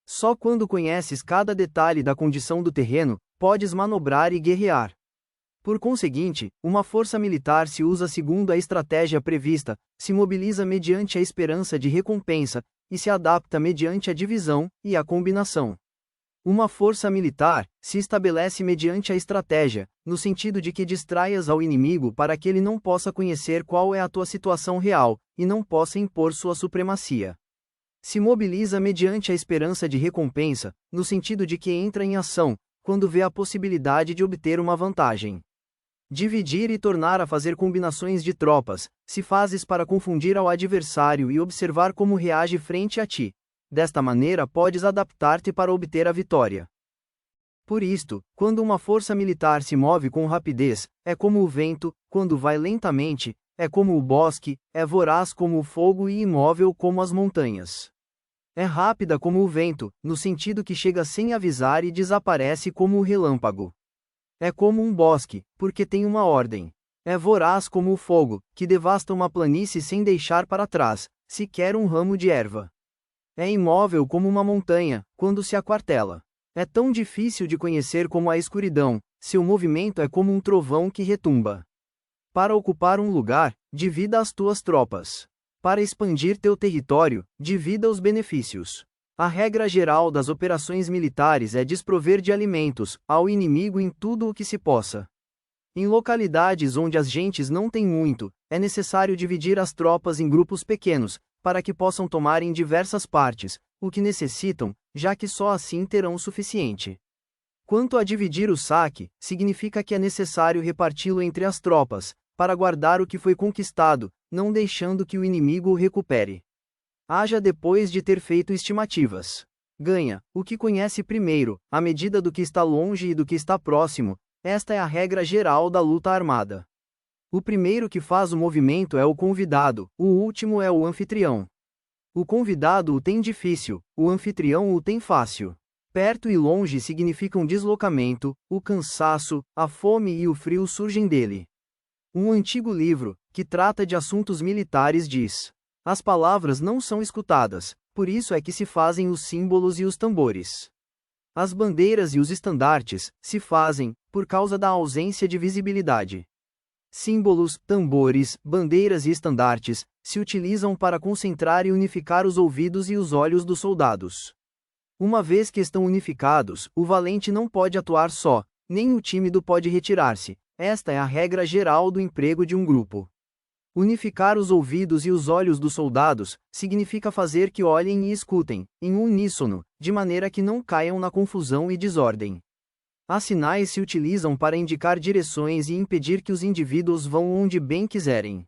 Só quando conheces cada detalhe da condição do terreno, podes manobrar e guerrear. Por conseguinte, uma força militar se usa segundo a estratégia prevista, se mobiliza mediante a esperança de recompensa, e se adapta mediante a divisão e a combinação. Uma força militar se estabelece mediante a estratégia, no sentido de que distraias ao inimigo para que ele não possa conhecer qual é a tua situação real, e não possa impor sua supremacia. Se mobiliza mediante a esperança de recompensa, no sentido de que entra em ação, quando vê a possibilidade de obter uma vantagem. Dividir e tornar a fazer combinações de tropas, se fazes para confundir ao adversário e observar como reage frente a ti. Desta maneira podes adaptar-te para obter a vitória. Por isto, quando uma força militar se move com rapidez, é como o vento, quando vai lentamente, é como o bosque, é voraz como o fogo e imóvel como as montanhas. É rápida como o vento, no sentido que chega sem avisar e desaparece como o relâmpago. É como um bosque, porque tem uma ordem. É voraz como o fogo, que devasta uma planície sem deixar para trás, sequer um ramo de erva. É imóvel como uma montanha, quando se aquartela. É tão difícil de conhecer como a escuridão, seu movimento é como um trovão que retumba. Para ocupar um lugar, divida as tuas tropas. Para expandir teu território, divida os benefícios. A regra geral das operações militares é desprover de alimentos ao inimigo em tudo o que se possa. Em localidades onde as gentes não têm muito, é necessário dividir as tropas em grupos pequenos, para que possam tomar em diversas partes o que necessitam, já que só assim terão o suficiente. Quanto a dividir o saque, significa que é necessário reparti-lo entre as tropas, para guardar o que foi conquistado, não deixando que o inimigo o recupere. Haja depois de ter feito estimativas. Ganha o que conhece primeiro, à medida do que está longe e do que está próximo. Esta é a regra geral da luta armada. O primeiro que faz o movimento é o convidado, o último é o anfitrião. O convidado o tem difícil, o anfitrião o tem fácil. Perto e longe significam deslocamento, o cansaço, a fome e o frio surgem dele. Um antigo livro, que trata de assuntos militares, diz: as palavras não são escutadas, por isso é que se fazem os símbolos e os tambores. As bandeiras e os estandartes se fazem, por causa da ausência de visibilidade. Símbolos, tambores, bandeiras e estandartes se utilizam para concentrar e unificar os ouvidos e os olhos dos soldados. Uma vez que estão unificados, o valente não pode atuar só, nem o tímido pode retirar-se. Esta é a regra geral do emprego de um grupo. Unificar os ouvidos e os olhos dos soldados significa fazer que olhem e escutem, em uníssono, de maneira que não caiam na confusão e desordem. As sinais se utilizam para indicar direções e impedir que os indivíduos vão onde bem quiserem.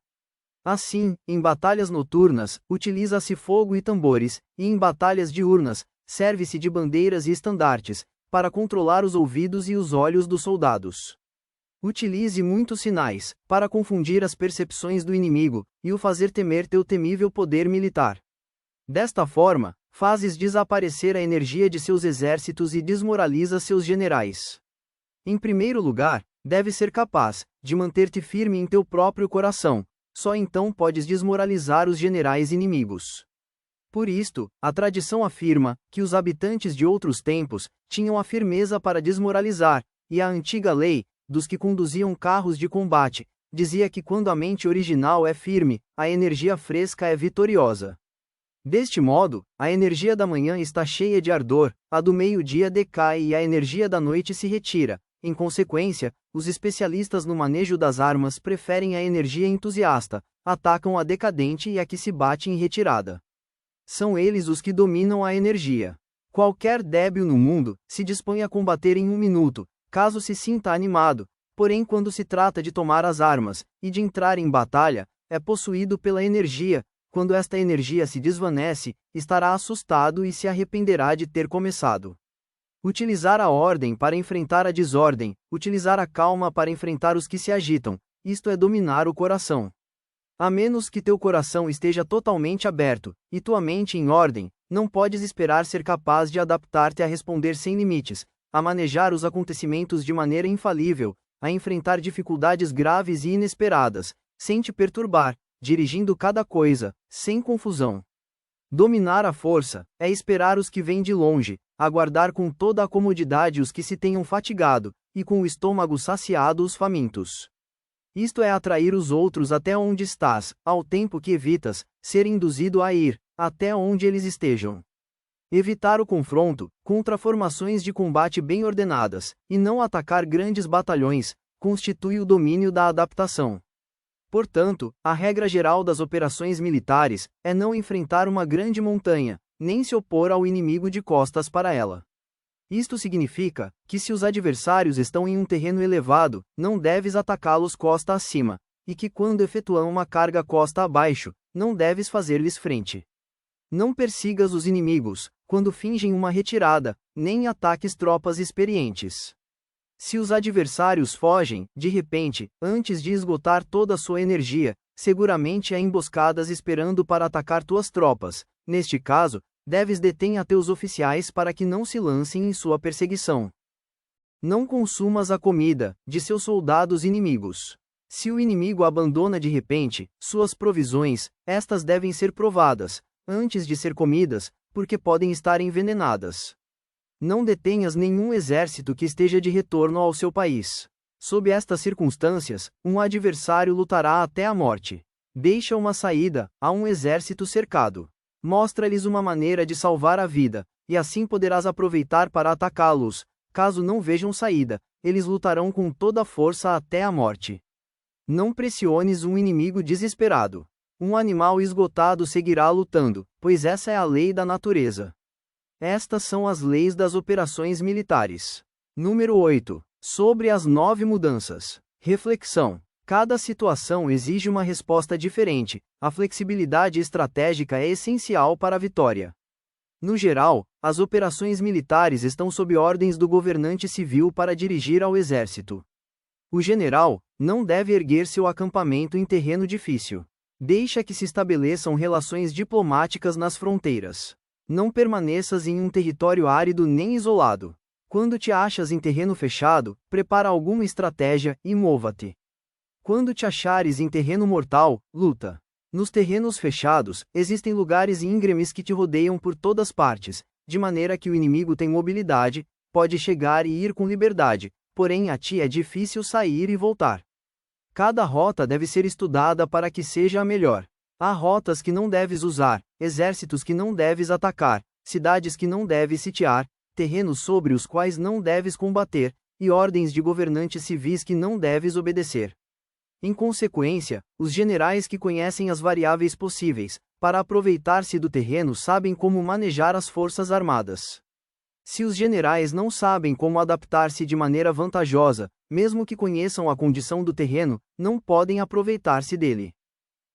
Assim, em batalhas noturnas, utiliza-se fogo e tambores, e em batalhas diurnas, serve-se de bandeiras e estandartes, para controlar os ouvidos e os olhos dos soldados. Utilize muitos sinais, para confundir as percepções do inimigo, e o fazer temer teu temível poder militar. Desta forma, fazes desaparecer a energia de seus exércitos e desmoraliza seus generais. Em primeiro lugar, deves ser capaz de manter-te firme em teu próprio coração, só então podes desmoralizar os generais inimigos. Por isto, a tradição afirma que os habitantes de outros tempos tinham a firmeza para desmoralizar, e a antiga lei dos que conduziam carros de combate dizia que quando a mente original é firme, a energia fresca é vitoriosa. Deste modo, a energia da manhã está cheia de ardor, a do meio-dia decai e a energia da noite se retira. Em consequência, os especialistas no manejo das armas preferem a energia entusiasta, atacam a decadente e a que se bate em retirada. São eles os que dominam a energia. Qualquer débil no mundo se dispõe a combater em um minuto, caso se sinta animado, porém quando se trata de tomar as armas, e de entrar em batalha, é possuído pela energia. Quando esta energia se desvanece, estará assustado e se arrependerá de ter começado. Utilizar a ordem para enfrentar a desordem, utilizar a calma para enfrentar os que se agitam, isto é dominar o coração. A menos que teu coração esteja totalmente aberto, e tua mente em ordem, não podes esperar ser capaz de adaptar-te a responder sem limites, a manejar os acontecimentos de maneira infalível, a enfrentar dificuldades graves e inesperadas, sem te perturbar, dirigindo cada coisa, sem confusão. Dominar a força, é esperar os que vêm de longe, aguardar com toda a comodidade os que se tenham fatigado, e com o estômago saciado os famintos. Isto é atrair os outros até onde estás, ao tempo que evitas, ser induzido a ir, até onde eles estejam. Evitar o confronto, contra formações de combate bem ordenadas, e não atacar grandes batalhões, constitui o domínio da adaptação. Portanto, a regra geral das operações militares é não enfrentar uma grande montanha, nem se opor ao inimigo de costas para ela. Isto significa que se os adversários estão em um terreno elevado, não deves atacá-los costa acima, e que quando efetuam uma carga costa abaixo, não deves fazer-lhes frente. Não persigas os inimigos, quando fingem uma retirada, nem ataques tropas experientes. Se os adversários fogem, de repente, antes de esgotar toda a sua energia, seguramente há emboscadas esperando para atacar tuas tropas. Neste caso, deves deter a teus oficiais para que não se lancem em sua perseguição. Não consumas a comida de seus soldados inimigos. Se o inimigo abandona de repente suas provisões, estas devem ser provadas, antes de ser comidas, porque podem estar envenenadas. Não detenhas nenhum exército que esteja de retorno ao seu país. Sob estas circunstâncias, um adversário lutará até a morte. Deixa uma saída a um exército cercado. Mostra-lhes uma maneira de salvar a vida, e assim poderás aproveitar para atacá-los. Caso não vejam saída, eles lutarão com toda a força até a morte. Não pressiones um inimigo desesperado. Um animal esgotado seguirá lutando, pois essa é a lei da natureza. Estas são as leis das operações militares. Número 8. Sobre as 9 mudanças. Reflexão. Cada situação exige uma resposta diferente. A flexibilidade estratégica é essencial para a vitória. No geral, as operações militares estão sob ordens do governante civil para dirigir ao exército. O general não deve erguer seu acampamento em terreno difícil. Deixa que se estabeleçam relações diplomáticas nas fronteiras. Não permaneças em um território árido nem isolado. Quando te achas em terreno fechado, prepara alguma estratégia e mova-te. Quando te achares em terreno mortal, luta. Nos terrenos fechados, existem lugares íngremes que te rodeiam por todas partes, de maneira que o inimigo tem mobilidade, pode chegar e ir com liberdade, porém a ti é difícil sair e voltar. Cada rota deve ser estudada para que seja a melhor. Há rotas que não deves usar, exércitos que não deves atacar, cidades que não deves sitiar, terrenos sobre os quais não deves combater, e ordens de governantes civis que não deves obedecer. Em consequência, os generais que conhecem as variáveis possíveis, para aproveitar-se do terreno sabem como manejar as forças armadas. Se os generais não sabem como adaptar-se de maneira vantajosa, mesmo que conheçam a condição do terreno, não podem aproveitar-se dele.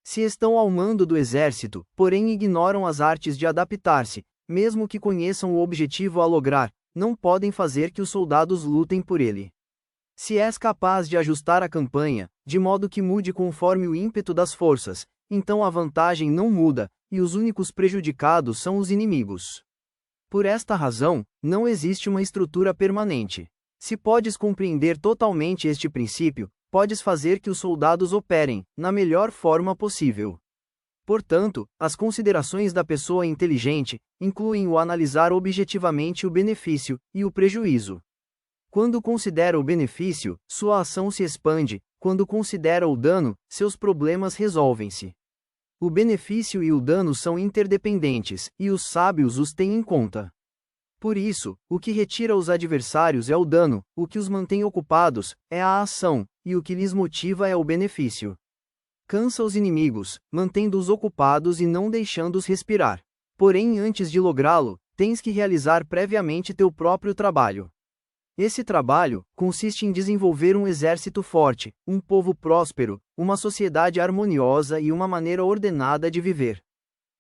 Se estão ao mando do exército, porém ignoram as artes de adaptar-se, mesmo que conheçam o objetivo a lograr, não podem fazer que os soldados lutem por ele. Se és capaz de ajustar a campanha, de modo que mude conforme o ímpeto das forças, então a vantagem não muda, e os únicos prejudicados são os inimigos. Por esta razão, não existe uma estrutura permanente. Se podes compreender totalmente este princípio, podes fazer que os soldados operem, na melhor forma possível. Portanto, as considerações da pessoa inteligente incluem o analisar objetivamente o benefício e o prejuízo. Quando considera o benefício, sua ação se expande, quando considera o dano, seus problemas resolvem-se. O benefício e o dano são interdependentes, e os sábios os têm em conta. Por isso, o que retira os adversários é o dano, o que os mantém ocupados é a ação, e o que lhes motiva é o benefício. Cansa os inimigos, mantendo-os ocupados e não deixando-os respirar. Porém, antes de lográ-lo, tens que realizar previamente teu próprio trabalho. Esse trabalho consiste em desenvolver um exército forte, um povo próspero, uma sociedade harmoniosa e uma maneira ordenada de viver.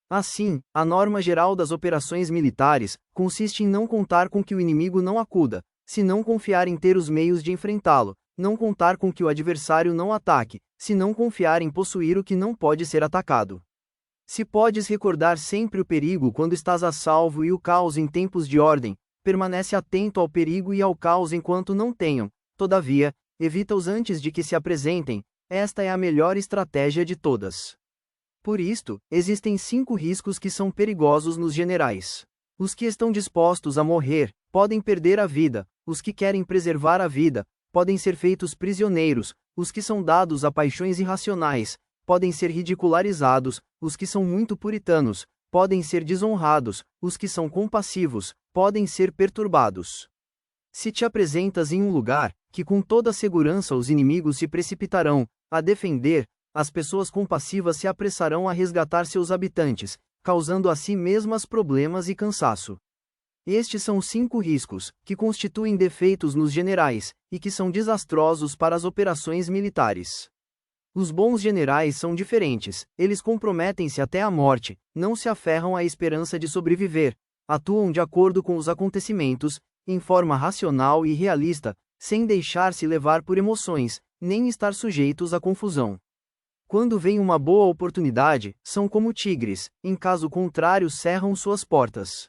Assim, a norma geral das operações militares consiste em não contar com que o inimigo não acuda, se não confiar em ter os meios de enfrentá-lo, não contar com que o adversário não ataque, se não confiar em possuir o que não pode ser atacado. Se podes recordar sempre o perigo quando estás a salvo e o caos em tempos de ordem, permanece atento ao perigo e ao caos enquanto não tenham, todavia, evita-os antes de que se apresentem, esta é a melhor estratégia de todas. Por isto, existem 5 riscos que são perigosos nos generais. Os que estão dispostos a morrer, podem perder a vida, os que querem preservar a vida, podem ser feitos prisioneiros, os que são dados a paixões irracionais, podem ser ridicularizados, os que são muito puritanos, podem ser desonrados, os que são compassivos, podem ser perturbados. Se te apresentas em um lugar, que com toda segurança os inimigos se precipitarão a defender, as pessoas compassivas se apressarão a resgatar seus habitantes, causando a si mesmas problemas e cansaço. Estes são 5 riscos, que constituem defeitos nos generais, e que são desastrosos para as operações militares. Os bons generais são diferentes, eles comprometem-se até a morte, não se aferram à esperança de sobreviver, atuam de acordo com os acontecimentos, em forma racional e realista, sem deixar-se levar por emoções, nem estar sujeitos à confusão. Quando vem uma boa oportunidade, são como tigres, em caso contrário cerram suas portas.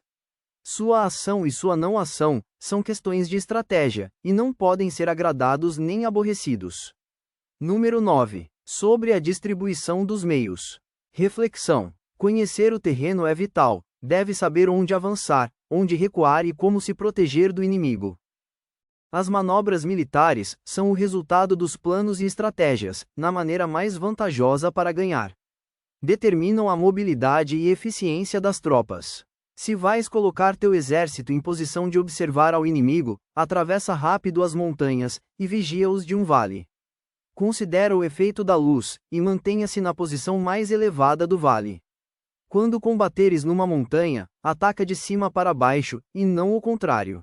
Sua ação e sua não ação são questões de estratégia, e não podem ser agradados nem aborrecidos. Número 9. Sobre a distribuição dos meios. Reflexão. Conhecer o terreno é vital, deve saber onde avançar, onde recuar e como se proteger do inimigo. As manobras militares são o resultado dos planos e estratégias, na maneira mais vantajosa para ganhar. Determinam a mobilidade e eficiência das tropas. Se vais colocar teu exército em posição de observar ao inimigo, atravessa rápido as montanhas, e vigia-os de um vale. Considera o efeito da luz, e mantenha-se na posição mais elevada do vale. Quando combateres numa montanha, ataca de cima para baixo, e não o contrário.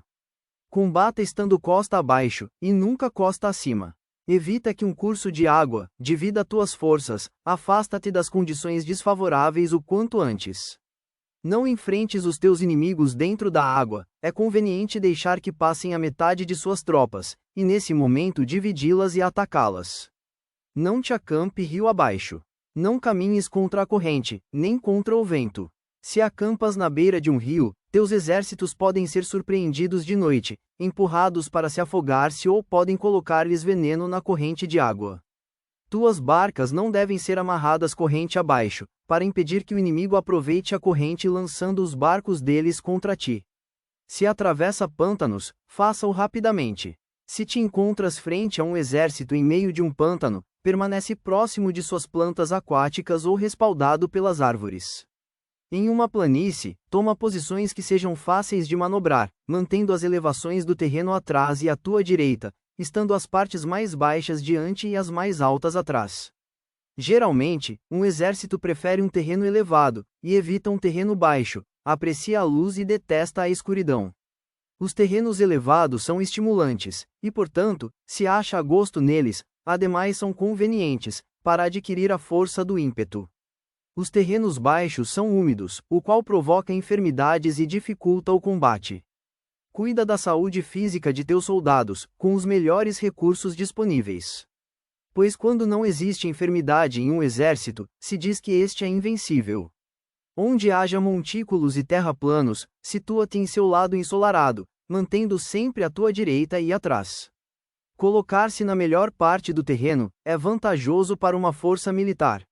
Combata estando costa abaixo, e nunca costa acima. Evita que um curso de água divida tuas forças, afasta-te das condições desfavoráveis o quanto antes. Não enfrentes os teus inimigos dentro da água, é conveniente deixar que passem a metade de suas tropas, e nesse momento dividi-las e atacá-las. Não te acampe rio abaixo. Não caminhes contra a corrente, nem contra o vento. Se acampas na beira de um rio, teus exércitos podem ser surpreendidos de noite, empurrados para se afogar-se ou podem colocar-lhes veneno na corrente de água. Tuas barcas não devem ser amarradas corrente abaixo, para impedir que o inimigo aproveite a corrente lançando os barcos deles contra ti. Se atravessa pântanos, faça-o rapidamente. Se te encontras frente a um exército em meio de um pântano, permanece próximo de suas plantas aquáticas ou respaldado pelas árvores. Em uma planície, toma posições que sejam fáceis de manobrar, mantendo as elevações do terreno atrás e à tua direita, estando as partes mais baixas diante e as mais altas atrás. Geralmente, um exército prefere um terreno elevado, e evita um terreno baixo, aprecia a luz e detesta a escuridão. Os terrenos elevados são estimulantes, e portanto, se acha a gosto neles, ademais são convenientes, para adquirir a força do ímpeto. Os terrenos baixos são úmidos, o qual provoca enfermidades e dificulta o combate. Cuida da saúde física de teus soldados, com os melhores recursos disponíveis. Pois quando não existe enfermidade em um exército, se diz que este é invencível. Onde haja montículos e terraplanos, situa-te em seu lado ensolarado, mantendo sempre à tua direita e atrás. Colocar-se na melhor parte do terreno é vantajoso para uma força militar.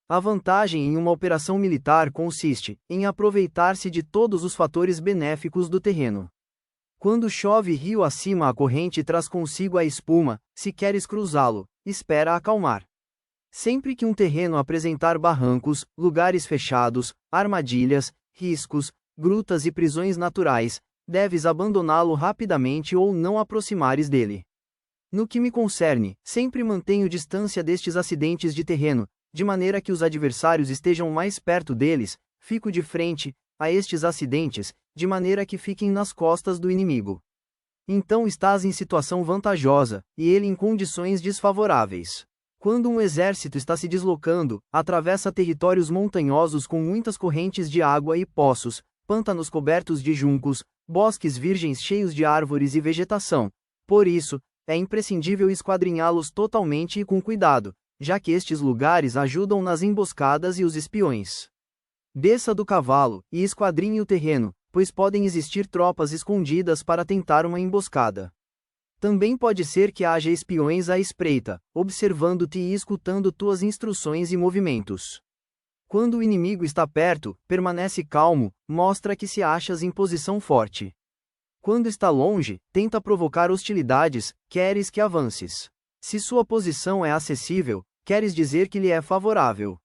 A vantagem em uma operação militar consiste em aproveitar-se de todos os fatores benéficos do terreno. Quando chove rio acima, a corrente traz consigo a espuma, se queres cruzá-lo, espera acalmar. Sempre que um terreno apresentar barrancos, lugares fechados, armadilhas, riscos, grutas e prisões naturais, deves abandoná-lo rapidamente ou não aproximares dele. No que me concerne, sempre mantenho distância destes acidentes de terreno, de maneira que os adversários estejam mais perto deles, fico de frente a estes acidentes, de maneira que fiquem nas costas do inimigo. Então estás em situação vantajosa, e ele em condições desfavoráveis. Quando um exército está se deslocando, atravessa territórios montanhosos com muitas correntes de água e poços, pântanos cobertos de juncos, bosques virgens cheios de árvores e vegetação. Por isso, é imprescindível esquadrinhá-los totalmente e com cuidado, já que estes lugares ajudam nas emboscadas e os espiões. Desça do cavalo, e esquadrinhe o terreno, pois podem existir tropas escondidas para tentar uma emboscada. Também pode ser que haja espiões à espreita, observando-te e escutando tuas instruções e movimentos. Quando o inimigo está perto, permanece calmo, mostra que se achas em posição forte. Quando está longe, tenta provocar hostilidades, queres que avances. Se sua posição é acessível, queres dizer que lhe é favorável.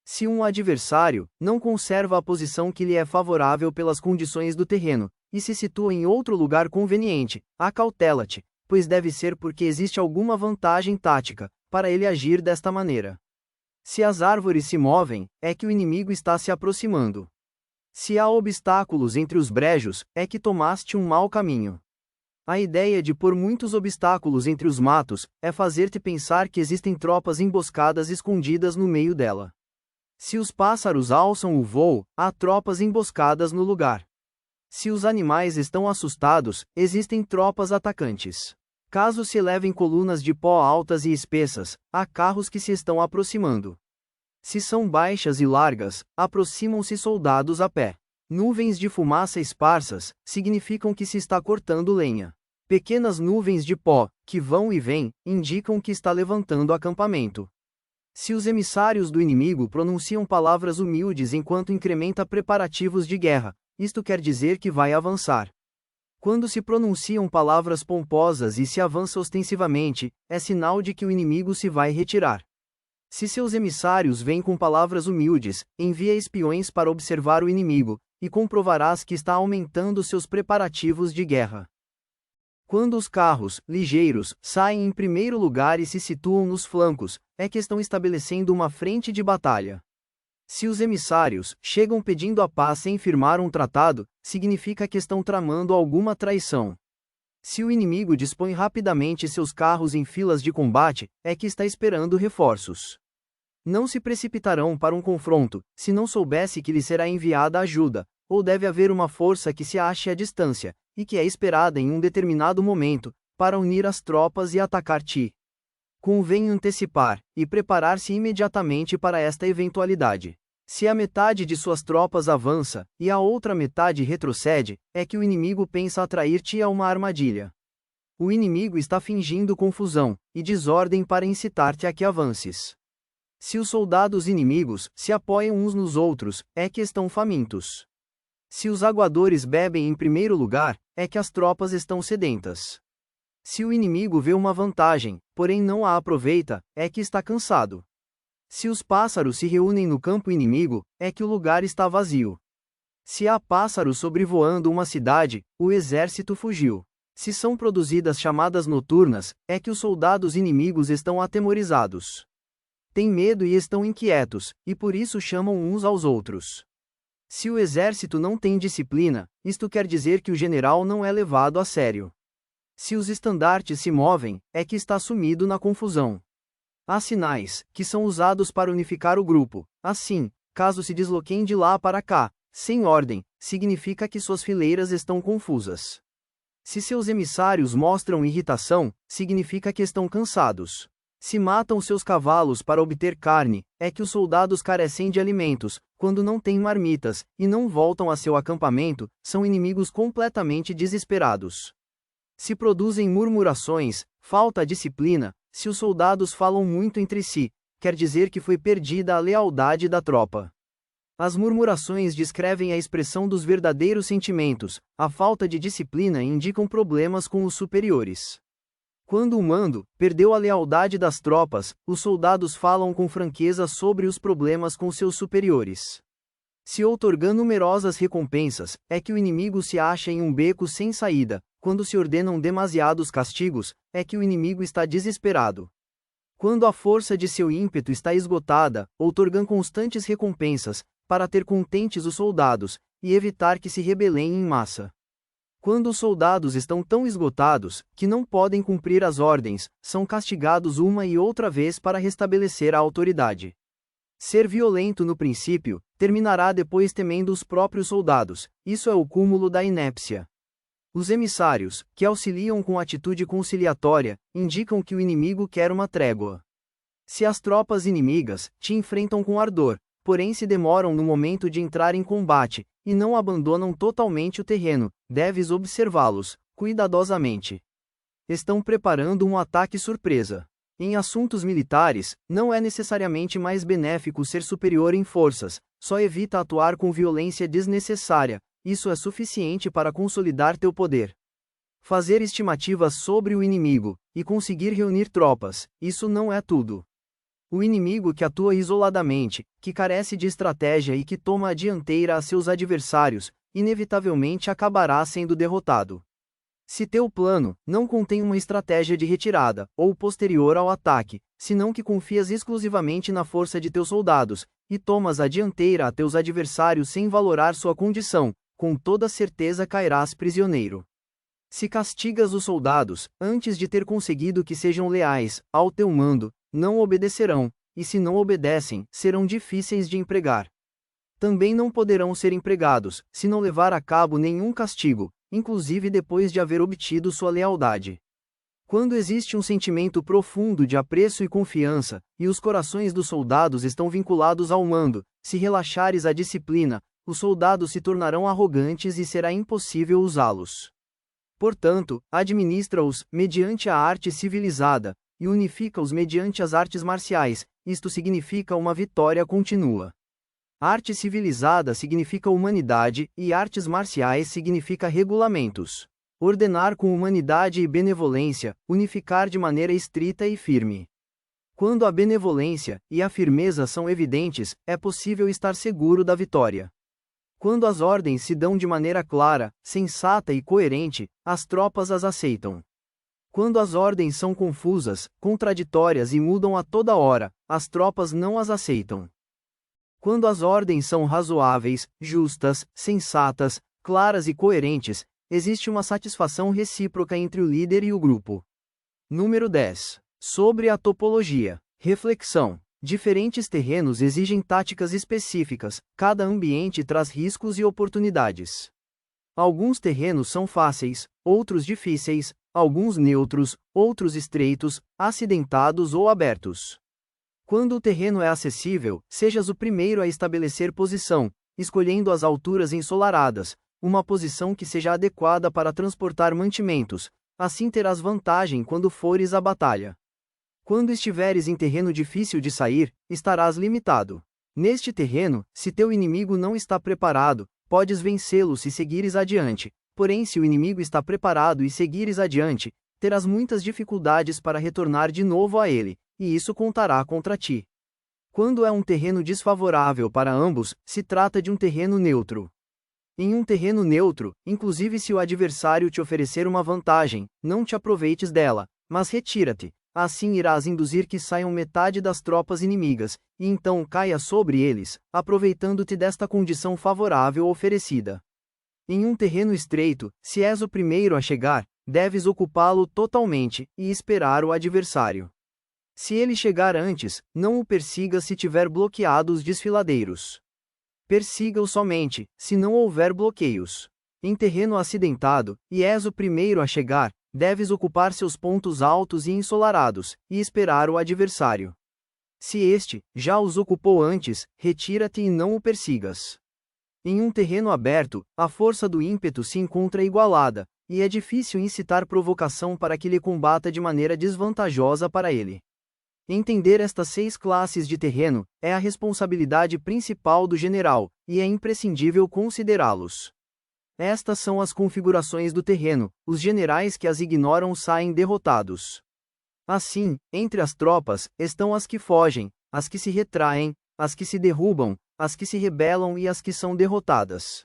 Se um adversário não conserva a posição que lhe é favorável pelas condições do terreno, e se situa em outro lugar conveniente, acautela-te, pois deve ser porque existe alguma vantagem tática, para ele agir desta maneira. Se as árvores se movem, é que o inimigo está se aproximando. Se há obstáculos entre os brejos, é que tomaste um mau caminho. A ideia de pôr muitos obstáculos entre os matos, é fazer-te pensar que existem tropas emboscadas escondidas no meio dela. Se os pássaros alçam o voo, há tropas emboscadas no lugar. Se os animais estão assustados, existem tropas atacantes. Caso se elevem colunas de pó altas e espessas, há carros que se estão aproximando. Se são baixas e largas, aproximam-se soldados a pé. Nuvens de fumaça esparsas, significam que se está cortando lenha. Pequenas nuvens de pó, que vão e vêm, indicam que está levantando acampamento. Se os emissários do inimigo pronunciam palavras humildes enquanto incrementa preparativos de guerra, isto quer dizer que vai avançar. Quando se pronunciam palavras pomposas e se avança ostensivamente, é sinal de que o inimigo se vai retirar. Se seus emissários vêm com palavras humildes, envia espiões para observar o inimigo, e comprovarás que está aumentando seus preparativos de guerra. Quando os carros, ligeiros, saem em primeiro lugar e se situam nos flancos, é que estão estabelecendo uma frente de batalha. Se os emissários chegam pedindo a paz sem firmar um tratado, significa que estão tramando alguma traição. Se o inimigo dispõe rapidamente seus carros em filas de combate, é que está esperando reforços. Não se precipitarão para um confronto, se não soubesse que lhe será enviada ajuda, ou deve haver uma força que se ache à distância, e que é esperada em um determinado momento, para unir as tropas e atacar-te. Convém antecipar, e preparar-se imediatamente para esta eventualidade. Se a metade de suas tropas avança, e a outra metade retrocede, é que o inimigo pensa atrair-te a uma armadilha. O inimigo está fingindo confusão e desordem para incitar-te a que avances. Se os soldados inimigos se apoiam uns nos outros, é que estão famintos. Se os aguadores bebem em primeiro lugar, é que as tropas estão sedentas. Se o inimigo vê uma vantagem, porém não a aproveita, é que está cansado. Se os pássaros se reúnem no campo inimigo, é que o lugar está vazio. Se há pássaros sobrevoando uma cidade, o exército fugiu. Se são produzidas chamadas noturnas, é que os soldados inimigos estão atemorizados. Têm medo e estão inquietos, e por isso chamam uns aos outros. Se o exército não tem disciplina, isto quer dizer que o general não é levado a sério. Se os estandartes se movem, é que está sumido na confusão. Há sinais, que são usados para unificar o grupo. Assim, caso se desloquem de lá para cá, sem ordem, significa que suas fileiras estão confusas. Se seus emissários mostram irritação, significa que estão cansados. Se matam seus cavalos para obter carne, é que os soldados carecem de alimentos, quando não têm marmitas, e não voltam a seu acampamento, são inimigos completamente desesperados. Se produzem murmurações, falta disciplina, se os soldados falam muito entre si, quer dizer que foi perdida a lealdade da tropa. As murmurações descrevem a expressão dos verdadeiros sentimentos, a falta de disciplina indicam problemas com os superiores. Quando o mando perdeu a lealdade das tropas, os soldados falam com franqueza sobre os problemas com seus superiores. Se outorgam numerosas recompensas, é que o inimigo se acha em um beco sem saída. Quando se ordenam demasiados castigos, é que o inimigo está desesperado. Quando a força de seu ímpeto está esgotada, outorgam constantes recompensas, para ter contentes os soldados, e evitar que se rebelem em massa. Quando os soldados estão tão esgotados, que não podem cumprir as ordens, são castigados uma e outra vez para restabelecer a autoridade. Ser violento no princípio, terminará depois temendo os próprios soldados, isso é o cúmulo da inépcia. Os emissários, que auxiliam com atitude conciliatória, indicam que o inimigo quer uma trégua. Se as tropas inimigas te enfrentam com ardor, porém se demoram no momento de entrar em combate, e não abandonam totalmente o terreno, deves observá-los, cuidadosamente. Estão preparando um ataque surpresa. Em assuntos militares, não é necessariamente mais benéfico ser superior em forças, só evita atuar com violência desnecessária, isso é suficiente para consolidar teu poder. Fazer estimativas sobre o inimigo, e conseguir reunir tropas, isso não é tudo. O inimigo que atua isoladamente, que carece de estratégia e que toma a dianteira a seus adversários, inevitavelmente acabará sendo derrotado. Se teu plano não contém uma estratégia de retirada, ou posterior ao ataque, senão que confias exclusivamente na força de teus soldados, e tomas a dianteira a teus adversários sem valorar sua condição, com toda certeza cairás prisioneiro. Se castigas os soldados, antes de ter conseguido que sejam leais ao teu mando, não obedecerão, e se não obedecem, serão difíceis de empregar. Também não poderão ser empregados, se não levar a cabo nenhum castigo, inclusive depois de haver obtido sua lealdade. Quando existe um sentimento profundo de apreço e confiança, e os corações dos soldados estão vinculados ao mando, se relaxares a disciplina, os soldados se tornarão arrogantes e será impossível usá-los. Portanto, administra-os mediante a arte civilizada, e unifica-os mediante as artes marciais, isto significa uma vitória contínua. Arte civilizada significa humanidade, e artes marciais significa regulamentos. Ordenar com humanidade e benevolência, unificar de maneira estrita e firme. Quando a benevolência e a firmeza são evidentes, é possível estar seguro da vitória. Quando as ordens se dão de maneira clara, sensata e coerente, as tropas as aceitam. Quando as ordens são confusas, contraditórias e mudam a toda hora, as tropas não as aceitam. Quando as ordens são razoáveis, justas, sensatas, claras e coerentes, existe uma satisfação recíproca entre o líder e o grupo. Número 10. Sobre a topologia. Reflexão. Diferentes terrenos exigem táticas específicas, cada ambiente traz riscos e oportunidades. Alguns terrenos são fáceis, outros difíceis, alguns neutros, outros estreitos, acidentados ou abertos. Quando o terreno é acessível, sejas o primeiro a estabelecer posição, escolhendo as alturas ensolaradas, uma posição que seja adequada para transportar mantimentos, assim terás vantagem quando fores à batalha. Quando estiveres em terreno difícil de sair, estarás limitado. Neste terreno, se teu inimigo não está preparado, podes vencê-lo se seguires adiante, porém se o inimigo está preparado e seguires adiante, terás muitas dificuldades para retornar de novo a ele, e isso contará contra ti. Quando é um terreno desfavorável para ambos, se trata de um terreno neutro. Em um terreno neutro, inclusive se o adversário te oferecer uma vantagem, não te aproveites dela, mas retira-te. Assim irás induzir que saiam metade das tropas inimigas, e então caia sobre eles, aproveitando-te desta condição favorável oferecida. Em um terreno estreito, se és o primeiro a chegar, deves ocupá-lo totalmente, e esperar o adversário. Se ele chegar antes, não o persiga se tiver bloqueado os desfiladeiros. Persiga-o somente, se não houver bloqueios. Em terreno acidentado, e és o primeiro a chegar, deves ocupar seus pontos altos e ensolarados, e esperar o adversário. Se este já os ocupou antes, retira-te e não o persigas. Em um terreno aberto, a força do ímpeto se encontra igualada, e é difícil incitar provocação para que lhe combata de maneira desvantajosa para ele. Entender estas 6 classes de terreno é a responsabilidade principal do general, e é imprescindível considerá-los. Estas são as configurações do terreno, os generais que as ignoram saem derrotados. Assim, entre as tropas, estão as que fogem, as que se retraem, as que se derrubam, as que se rebelam e as que são derrotadas.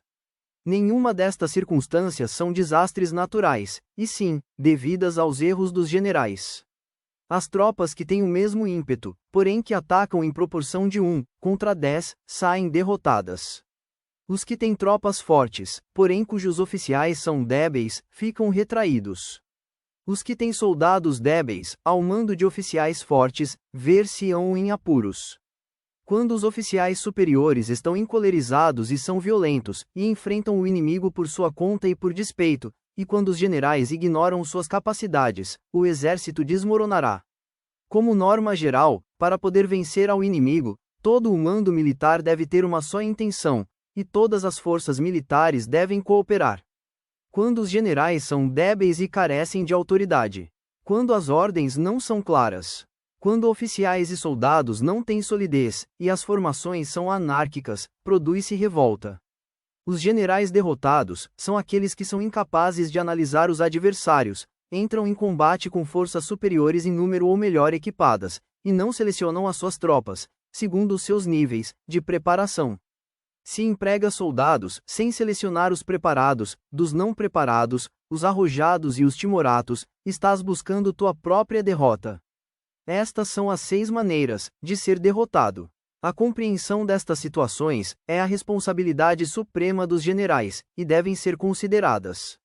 Nenhuma destas circunstâncias são desastres naturais, e sim, devidas aos erros dos generais. As tropas que têm o mesmo ímpeto, porém que atacam em proporção de 1 contra 10, saem derrotadas. Os que têm tropas fortes, porém cujos oficiais são débeis, ficam retraídos. Os que têm soldados débeis, ao mando de oficiais fortes, ver-se-ão em apuros. Quando os oficiais superiores estão encolerizados e são violentos, e enfrentam o inimigo por sua conta e por despeito, e quando os generais ignoram suas capacidades, o exército desmoronará. Como norma geral, para poder vencer ao inimigo, todo o mando militar deve ter uma só intenção, e todas as forças militares devem cooperar. Quando os generais são débeis e carecem de autoridade. Quando as ordens não são claras. Quando oficiais e soldados não têm solidez, e as formações são anárquicas, produz-se revolta. Os generais derrotados são aqueles que são incapazes de analisar os adversários, entram em combate com forças superiores em número ou melhor equipadas, e não selecionam as suas tropas, segundo os seus níveis de preparação. Se emprega soldados, sem selecionar os preparados, dos não preparados, os arrojados e os timoratos, estás buscando tua própria derrota. Estas são as 6 maneiras de ser derrotado. A compreensão destas situações é a responsabilidade suprema dos generais, e devem ser consideradas.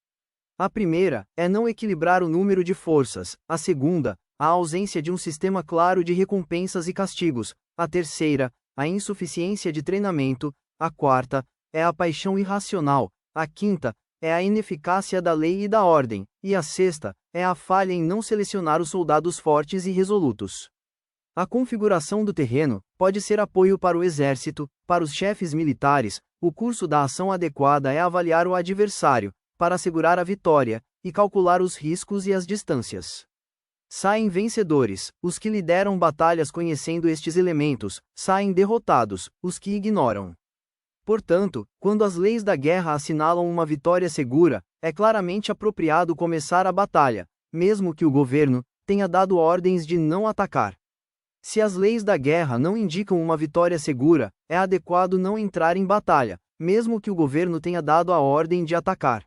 A primeira é não equilibrar o número de forças, a segunda, a ausência de um sistema claro de recompensas e castigos, a terceira, a insuficiência de treinamento, a quarta, é a paixão irracional, a quinta, é a ineficácia da lei e da ordem, e a sexta, é a falha em não selecionar os soldados fortes e resolutos. A configuração do terreno pode ser apoio para o exército, para os chefes militares, o curso da ação adequada é avaliar o adversário, para assegurar a vitória, e calcular os riscos e as distâncias. Saem vencedores, os que lideram batalhas conhecendo estes elementos, saem derrotados, os que ignoram. Portanto, quando as leis da guerra assinalam uma vitória segura, é claramente apropriado começar a batalha, mesmo que o governo tenha dado ordens de não atacar. Se as leis da guerra não indicam uma vitória segura, é adequado não entrar em batalha, mesmo que o governo tenha dado a ordem de atacar.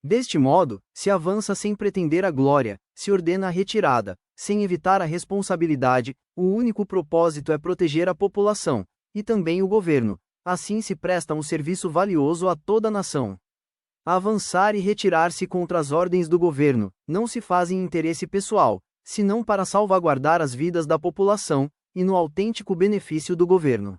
Deste modo, se avança sem pretender a glória, se ordena a retirada, sem evitar a responsabilidade, o único propósito é proteger a população, e também o governo. Assim se presta um serviço valioso a toda a nação. Avançar e retirar-se contra as ordens do governo não se faz em interesse pessoal, senão para salvaguardar as vidas da população, e no autêntico benefício do governo.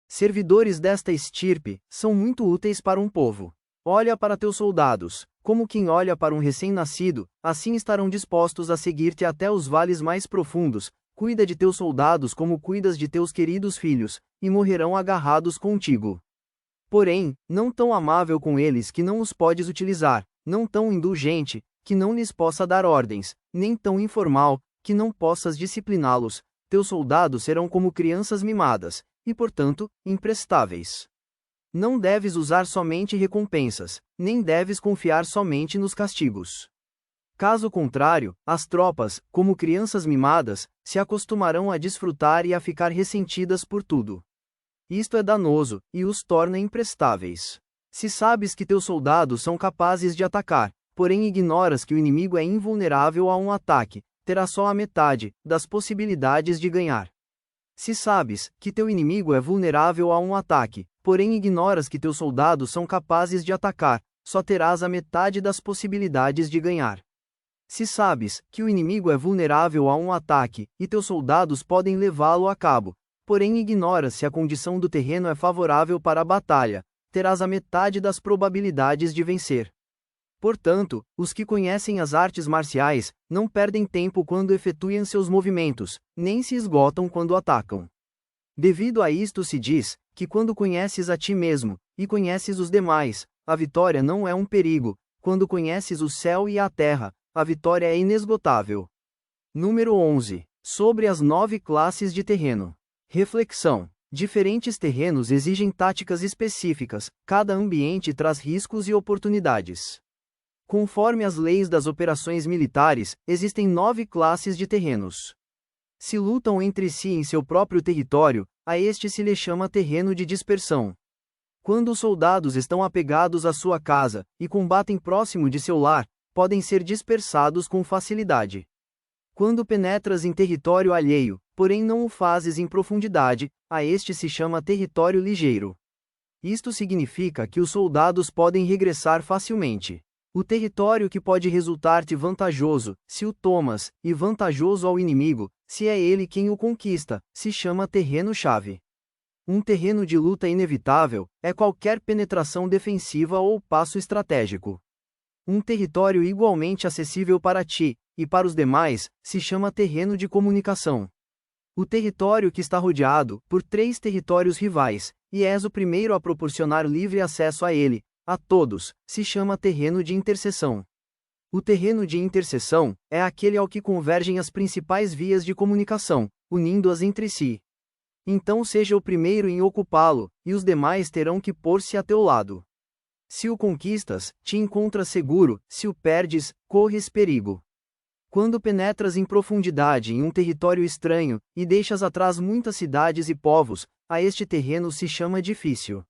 Servidores desta estirpe são muito úteis para um povo. Olha para teus soldados, como quem olha para um recém-nascido, assim estarão dispostos a seguir-te até os vales mais profundos. Cuida de teus soldados como cuidas de teus queridos filhos, e morrerão agarrados contigo. Porém, não tão amável com eles que não os podes utilizar, não tão indulgente, que não lhes possa dar ordens, nem tão informal, que não possas discipliná-los. Teus soldados serão como crianças mimadas, e portanto, imprestáveis. Não deves usar somente recompensas, nem deves confiar somente nos castigos. Caso contrário, as tropas, como crianças mimadas, se acostumarão a desfrutar e a ficar ressentidas por tudo. Isto é danoso, e os torna imprestáveis. Se sabes que teus soldados são capazes de atacar, porém ignoras que o inimigo é invulnerável a um ataque, terás só a metade das possibilidades de ganhar. Se sabes que teu inimigo é vulnerável a um ataque, porém ignoras que teus soldados são capazes de atacar, só terás a metade das possibilidades de ganhar. Se sabes que o inimigo é vulnerável a um ataque, e teus soldados podem levá-lo a cabo, porém ignoras se a condição do terreno é favorável para a batalha, terás a metade das probabilidades de vencer. Portanto, os que conhecem as artes marciais, não perdem tempo quando efetuam seus movimentos, nem se esgotam quando atacam. Devido a isto se diz, que quando conheces a ti mesmo, e conheces os demais, a vitória não é um perigo, quando conheces o céu e a terra, a vitória é inesgotável. Número 11. Sobre as 9 classes de terreno. Reflexão. Diferentes terrenos exigem táticas específicas, cada ambiente traz riscos e oportunidades. Conforme as leis das operações militares, existem 9 classes de terrenos. Se lutam entre si em seu próprio território, a este se lhe chama terreno de dispersão. Quando os soldados estão apegados à sua casa, e combatem próximo de seu lar, podem ser dispersados com facilidade. Quando penetras em território alheio, porém não o fazes em profundidade, a este se chama território ligeiro. Isto significa que os soldados podem regressar facilmente. O território que pode resultar-te vantajoso, se o tomas, e vantajoso ao inimigo, se é ele quem o conquista, se chama terreno-chave. Um terreno de luta inevitável é qualquer penetração defensiva ou passo estratégico. Um território igualmente acessível para ti, e para os demais, se chama terreno de comunicação. O território que está rodeado por 3 territórios rivais, e és o primeiro a proporcionar livre acesso a ele, a todos, se chama terreno de interseção. O terreno de interseção é aquele ao que convergem as principais vias de comunicação, unindo-as entre si. Então seja o primeiro em ocupá-lo, e os demais terão que pôr-se a teu lado. Se o conquistas, te encontras seguro, se o perdes, corres perigo. Quando penetras em profundidade em um território estranho, e deixas atrás muitas cidades e povos, a este terreno se chama difícil.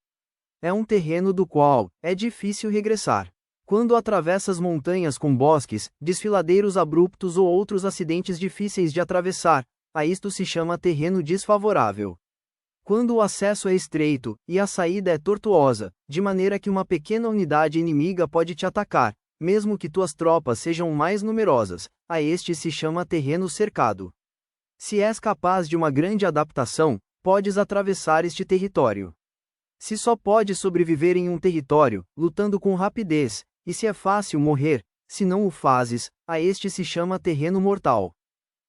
É um terreno do qual é difícil regressar. Quando atravessas montanhas com bosques, desfiladeiros abruptos ou outros acidentes difíceis de atravessar, a isto se chama terreno desfavorável. Quando o acesso é estreito, e a saída é tortuosa, de maneira que uma pequena unidade inimiga pode te atacar, mesmo que tuas tropas sejam mais numerosas, a este se chama terreno cercado. Se és capaz de uma grande adaptação, podes atravessar este território. Se só podes sobreviver em um território, lutando com rapidez, e se é fácil morrer, se não o fazes, a este se chama terreno mortal.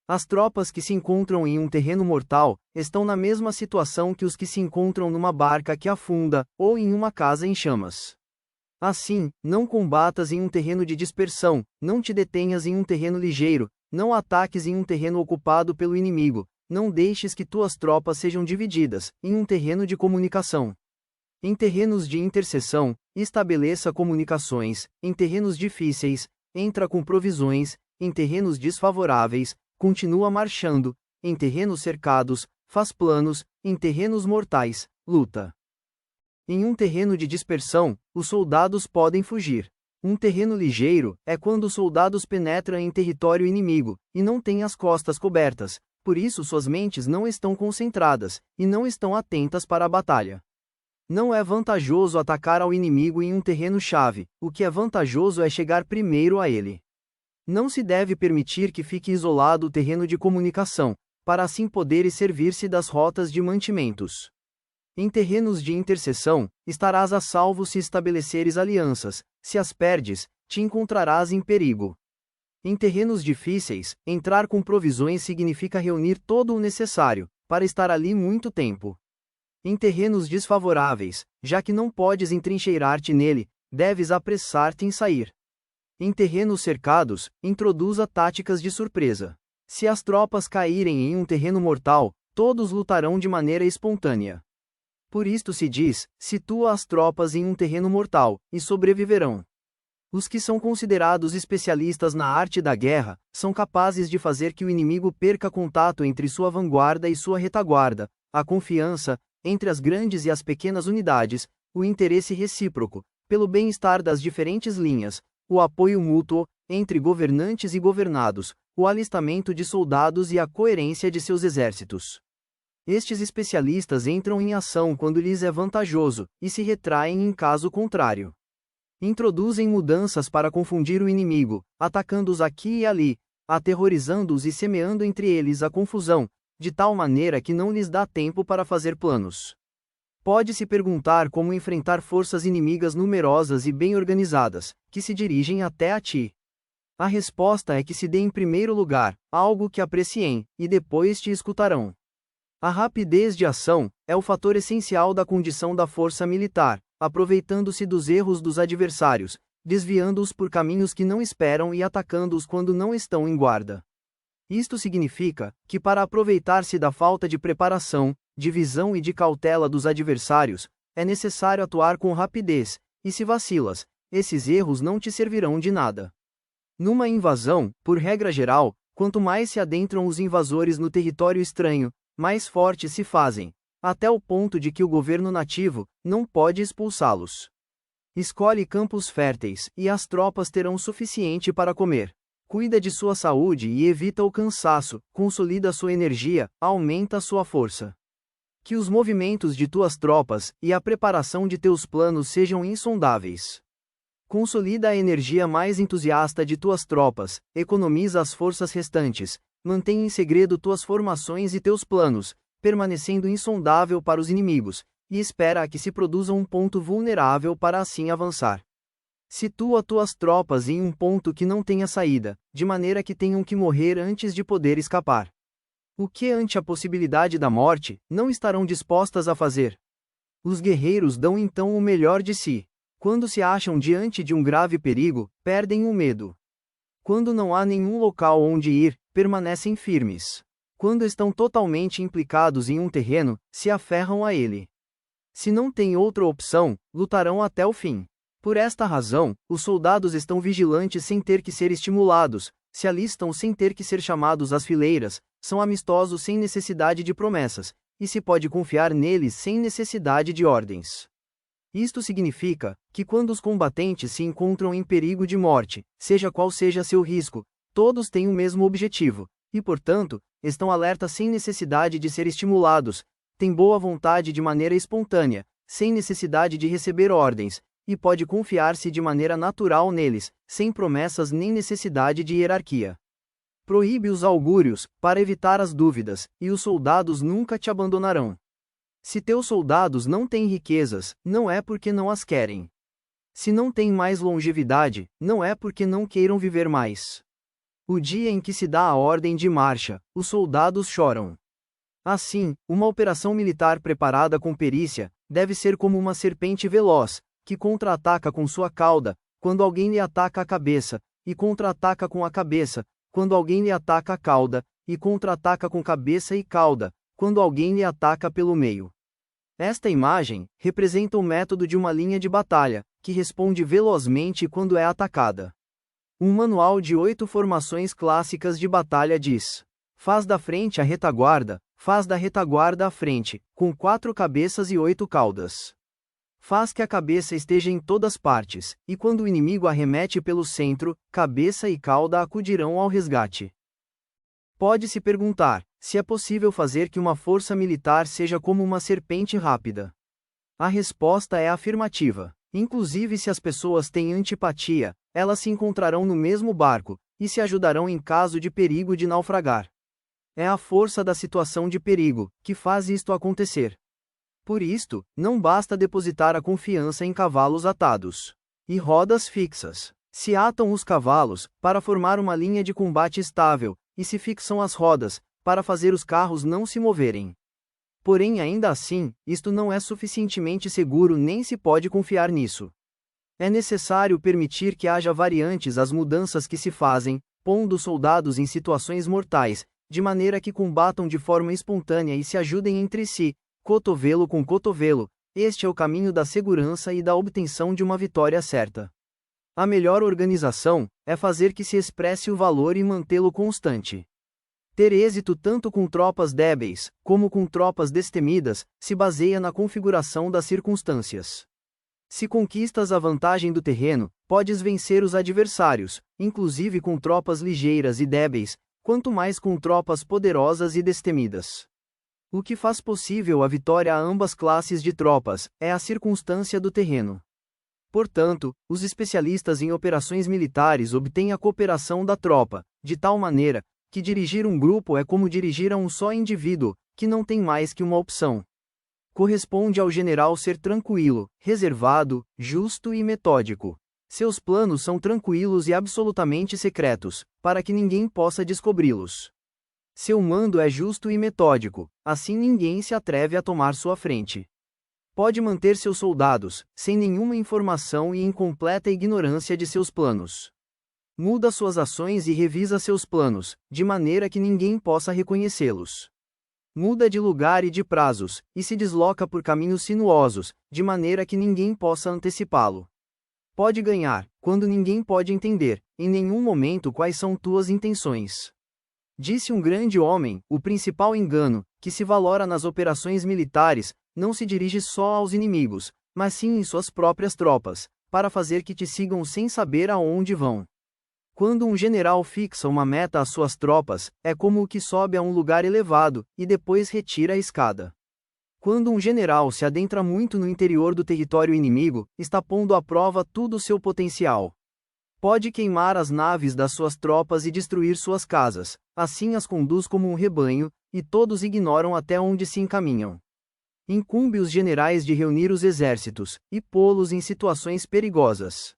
As tropas que se encontram em um terreno mortal, estão na mesma situação que os que se encontram numa barca que afunda, ou em uma casa em chamas. Assim, não combatas em um terreno de dispersão, não te detenhas em um terreno ligeiro, não ataques em um terreno ocupado pelo inimigo, não deixes que tuas tropas sejam divididas, em um terreno de comunicação. Em terrenos de interseção, estabeleça comunicações, em terrenos difíceis, entra com provisões, em terrenos desfavoráveis, continua marchando, em terrenos cercados, faz planos, em terrenos mortais, luta. Em um terreno de dispersão, os soldados podem fugir. Um terreno ligeiro é quando os soldados penetram em território inimigo, e não têm as costas cobertas, por isso suas mentes não estão concentradas, e não estão atentas para a batalha. Não é vantajoso atacar ao inimigo em um terreno-chave, o que é vantajoso é chegar primeiro a ele. Não se deve permitir que fique isolado o terreno de comunicação, para assim poderes servir-se das rotas de mantimentos. Em terrenos de interseção, estarás a salvo se estabeleceres alianças, se as perdes, te encontrarás em perigo. Em terrenos difíceis, entrar com provisões significa reunir todo o necessário, para estar ali muito tempo. Em terrenos desfavoráveis, já que não podes entrincheirar-te nele, deves apressar-te em sair. Em terrenos cercados, introduza táticas de surpresa. Se as tropas caírem em um terreno mortal, todos lutarão de maneira espontânea. Por isto se diz, situa as tropas em um terreno mortal, e sobreviverão. Os que são considerados especialistas na arte da guerra, são capazes de fazer que o inimigo perca contato entre sua vanguarda e sua retaguarda, a confiança, entre as grandes e as pequenas unidades, o interesse recíproco, pelo bem-estar das diferentes linhas, o apoio mútuo, entre governantes e governados, o alistamento de soldados e a coerência de seus exércitos. Estes especialistas entram em ação quando lhes é vantajoso, e se retraem em caso contrário. Introduzem mudanças para confundir o inimigo, atacando-os aqui e ali, aterrorizando-os e semeando entre eles a confusão, de tal maneira que não lhes dá tempo para fazer planos. Pode-se perguntar como enfrentar forças inimigas numerosas e bem organizadas, que se dirigem até a ti. A resposta é que se dê em primeiro lugar, algo que apreciem, e depois te escutarão. A rapidez de ação é o fator essencial da condição da força militar, aproveitando-se dos erros dos adversários, desviando-os por caminhos que não esperam e atacando-os quando não estão em guarda. Isto significa que para aproveitar-se da falta de preparação, de visão e de cautela dos adversários, é necessário atuar com rapidez, e se vacilas, esses erros não te servirão de nada. Numa invasão, por regra geral, quanto mais se adentram os invasores no território estranho, mais fortes se fazem, até o ponto de que o governo nativo não pode expulsá-los. Escolhe campos férteis, e as tropas terão suficiente para comer. Cuida de sua saúde e evita o cansaço, consolida sua energia, aumenta sua força. Que os movimentos de tuas tropas e a preparação de teus planos sejam insondáveis. Consolida a energia mais entusiasta de tuas tropas, economiza as forças restantes, mantém em segredo tuas formações e teus planos, permanecendo insondável para os inimigos, e espera a que se produza um ponto vulnerável para assim avançar. Situa tuas tropas em um ponto que não tenha saída, de maneira que tenham que morrer antes de poder escapar. O que ante a possibilidade da morte, não estarão dispostas a fazer? Os guerreiros dão então o melhor de si. Quando se acham diante de um grave perigo, perdem o medo. Quando não há nenhum local onde ir, permanecem firmes. Quando estão totalmente implicados em um terreno, se aferram a ele. Se não têm outra opção, lutarão até o fim. Por esta razão, os soldados estão vigilantes sem ter que ser estimulados, se alistam sem ter que ser chamados às fileiras, são amistosos sem necessidade de promessas, e se pode confiar neles sem necessidade de ordens. Isto significa que quando os combatentes se encontram em perigo de morte, seja qual seja seu risco, todos têm o mesmo objetivo, e portanto, estão alertas sem necessidade de ser estimulados, têm boa vontade de maneira espontânea, sem necessidade de receber ordens, e pode confiar-se de maneira natural neles, sem promessas nem necessidade de hierarquia. Proíbe os augúrios, para evitar as dúvidas, e os soldados nunca te abandonarão. Se teus soldados não têm riquezas, não é porque não as querem. Se não têm mais longevidade, não é porque não queiram viver mais. O dia em que se dá a ordem de marcha, os soldados choram. Assim, uma operação militar preparada com perícia, deve ser como uma serpente veloz, que contra-ataca com sua cauda, quando alguém lhe ataca a cabeça, e contra-ataca com a cabeça, quando alguém lhe ataca a cauda, e contra-ataca com cabeça e cauda, quando alguém lhe ataca pelo meio. Esta imagem representa o método de uma linha de batalha, que responde velozmente quando é atacada. Um manual de 8 formações clássicas de batalha diz: faz da frente a retaguarda, faz da retaguarda a frente, com 4 cabeças e 8 caudas. Faz que a cabeça esteja em todas partes, e quando o inimigo arremete pelo centro, cabeça e cauda acudirão ao resgate. Pode-se perguntar, se é possível fazer que uma força militar seja como uma serpente rápida. A resposta é afirmativa. Inclusive se as pessoas têm antipatia, elas se encontrarão no mesmo barco, e se ajudarão em caso de perigo de naufragar. É a força da situação de perigo, que faz isto acontecer. Por isto, não basta depositar a confiança em cavalos atados e rodas fixas. Se atam os cavalos, para formar uma linha de combate estável, e se fixam as rodas, para fazer os carros não se moverem. Porém, ainda assim, isto não é suficientemente seguro nem se pode confiar nisso. É necessário permitir que haja variantes às mudanças que se fazem, pondo os soldados em situações mortais, de maneira que combatam de forma espontânea e se ajudem entre si, cotovelo com cotovelo. Este é o caminho da segurança e da obtenção de uma vitória certa. A melhor organização é fazer que se expresse o valor e mantê-lo constante. Ter êxito tanto com tropas débeis, como com tropas destemidas, se baseia na configuração das circunstâncias. Se conquistas a vantagem do terreno, podes vencer os adversários, inclusive com tropas ligeiras e débeis, quanto mais com tropas poderosas e destemidas. O que faz possível a vitória a ambas classes de tropas é a circunstância do terreno. Portanto, os especialistas em operações militares obtêm a cooperação da tropa, de tal maneira que dirigir um grupo é como dirigir a um só indivíduo, que não tem mais que uma opção. Corresponde ao general ser tranquilo, reservado, justo e metódico. Seus planos são tranquilos e absolutamente secretos, para que ninguém possa descobri-los. Seu mando é justo e metódico, assim ninguém se atreve a tomar sua frente. Pode manter seus soldados, sem nenhuma informação e em completa ignorância de seus planos. Muda suas ações e revisa seus planos, de maneira que ninguém possa reconhecê-los. Muda de lugar e de prazos, e se desloca por caminhos sinuosos, de maneira que ninguém possa antecipá-lo. Pode ganhar, quando ninguém pode entender, em nenhum momento quais são tuas intenções. Disse um grande homem, o principal engano, que se valora nas operações militares, não se dirige só aos inimigos, mas sim em suas próprias tropas, para fazer que te sigam sem saber aonde vão. Quando um general fixa uma meta às suas tropas, é como o que sobe a um lugar elevado, e depois retira a escada. Quando um general se adentra muito no interior do território inimigo, está pondo à prova todo o seu potencial. Pode queimar as naves das suas tropas e destruir suas casas, assim as conduz como um rebanho, e todos ignoram até onde se encaminham. Incumbe os generais de reunir os exércitos, e pô-los em situações perigosas.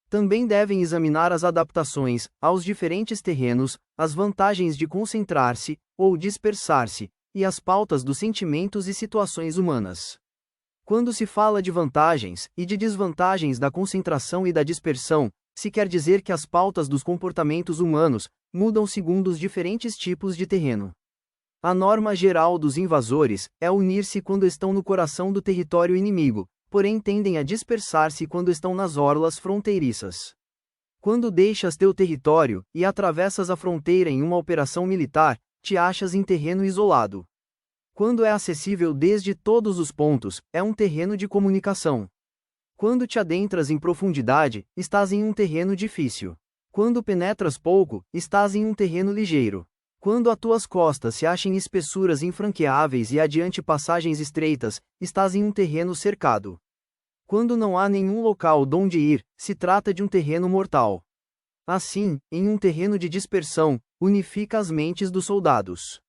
Também devem examinar as adaptações aos diferentes terrenos, as vantagens de concentrar-se, ou dispersar-se, e as pautas dos sentimentos e situações humanas. Quando se fala de vantagens e de desvantagens da concentração e da dispersão, se quer dizer que as pautas dos comportamentos humanos mudam segundo os diferentes tipos de terreno. A norma geral dos invasores é unir-se quando estão no coração do território inimigo, porém tendem a dispersar-se quando estão nas orlas fronteiriças. Quando deixas teu território e atravessas a fronteira em uma operação militar, te achas em terreno isolado. Quando é acessível desde todos os pontos, é um terreno de comunicação. Quando te adentras em profundidade, estás em um terreno difícil. Quando penetras pouco, estás em um terreno ligeiro. Quando a tuas costas se acham espessuras infranqueáveis e adiante passagens estreitas, estás em um terreno cercado. Quando não há nenhum local donde ir, se trata de um terreno mortal. Assim, em um terreno de dispersão, unifica as mentes dos soldados.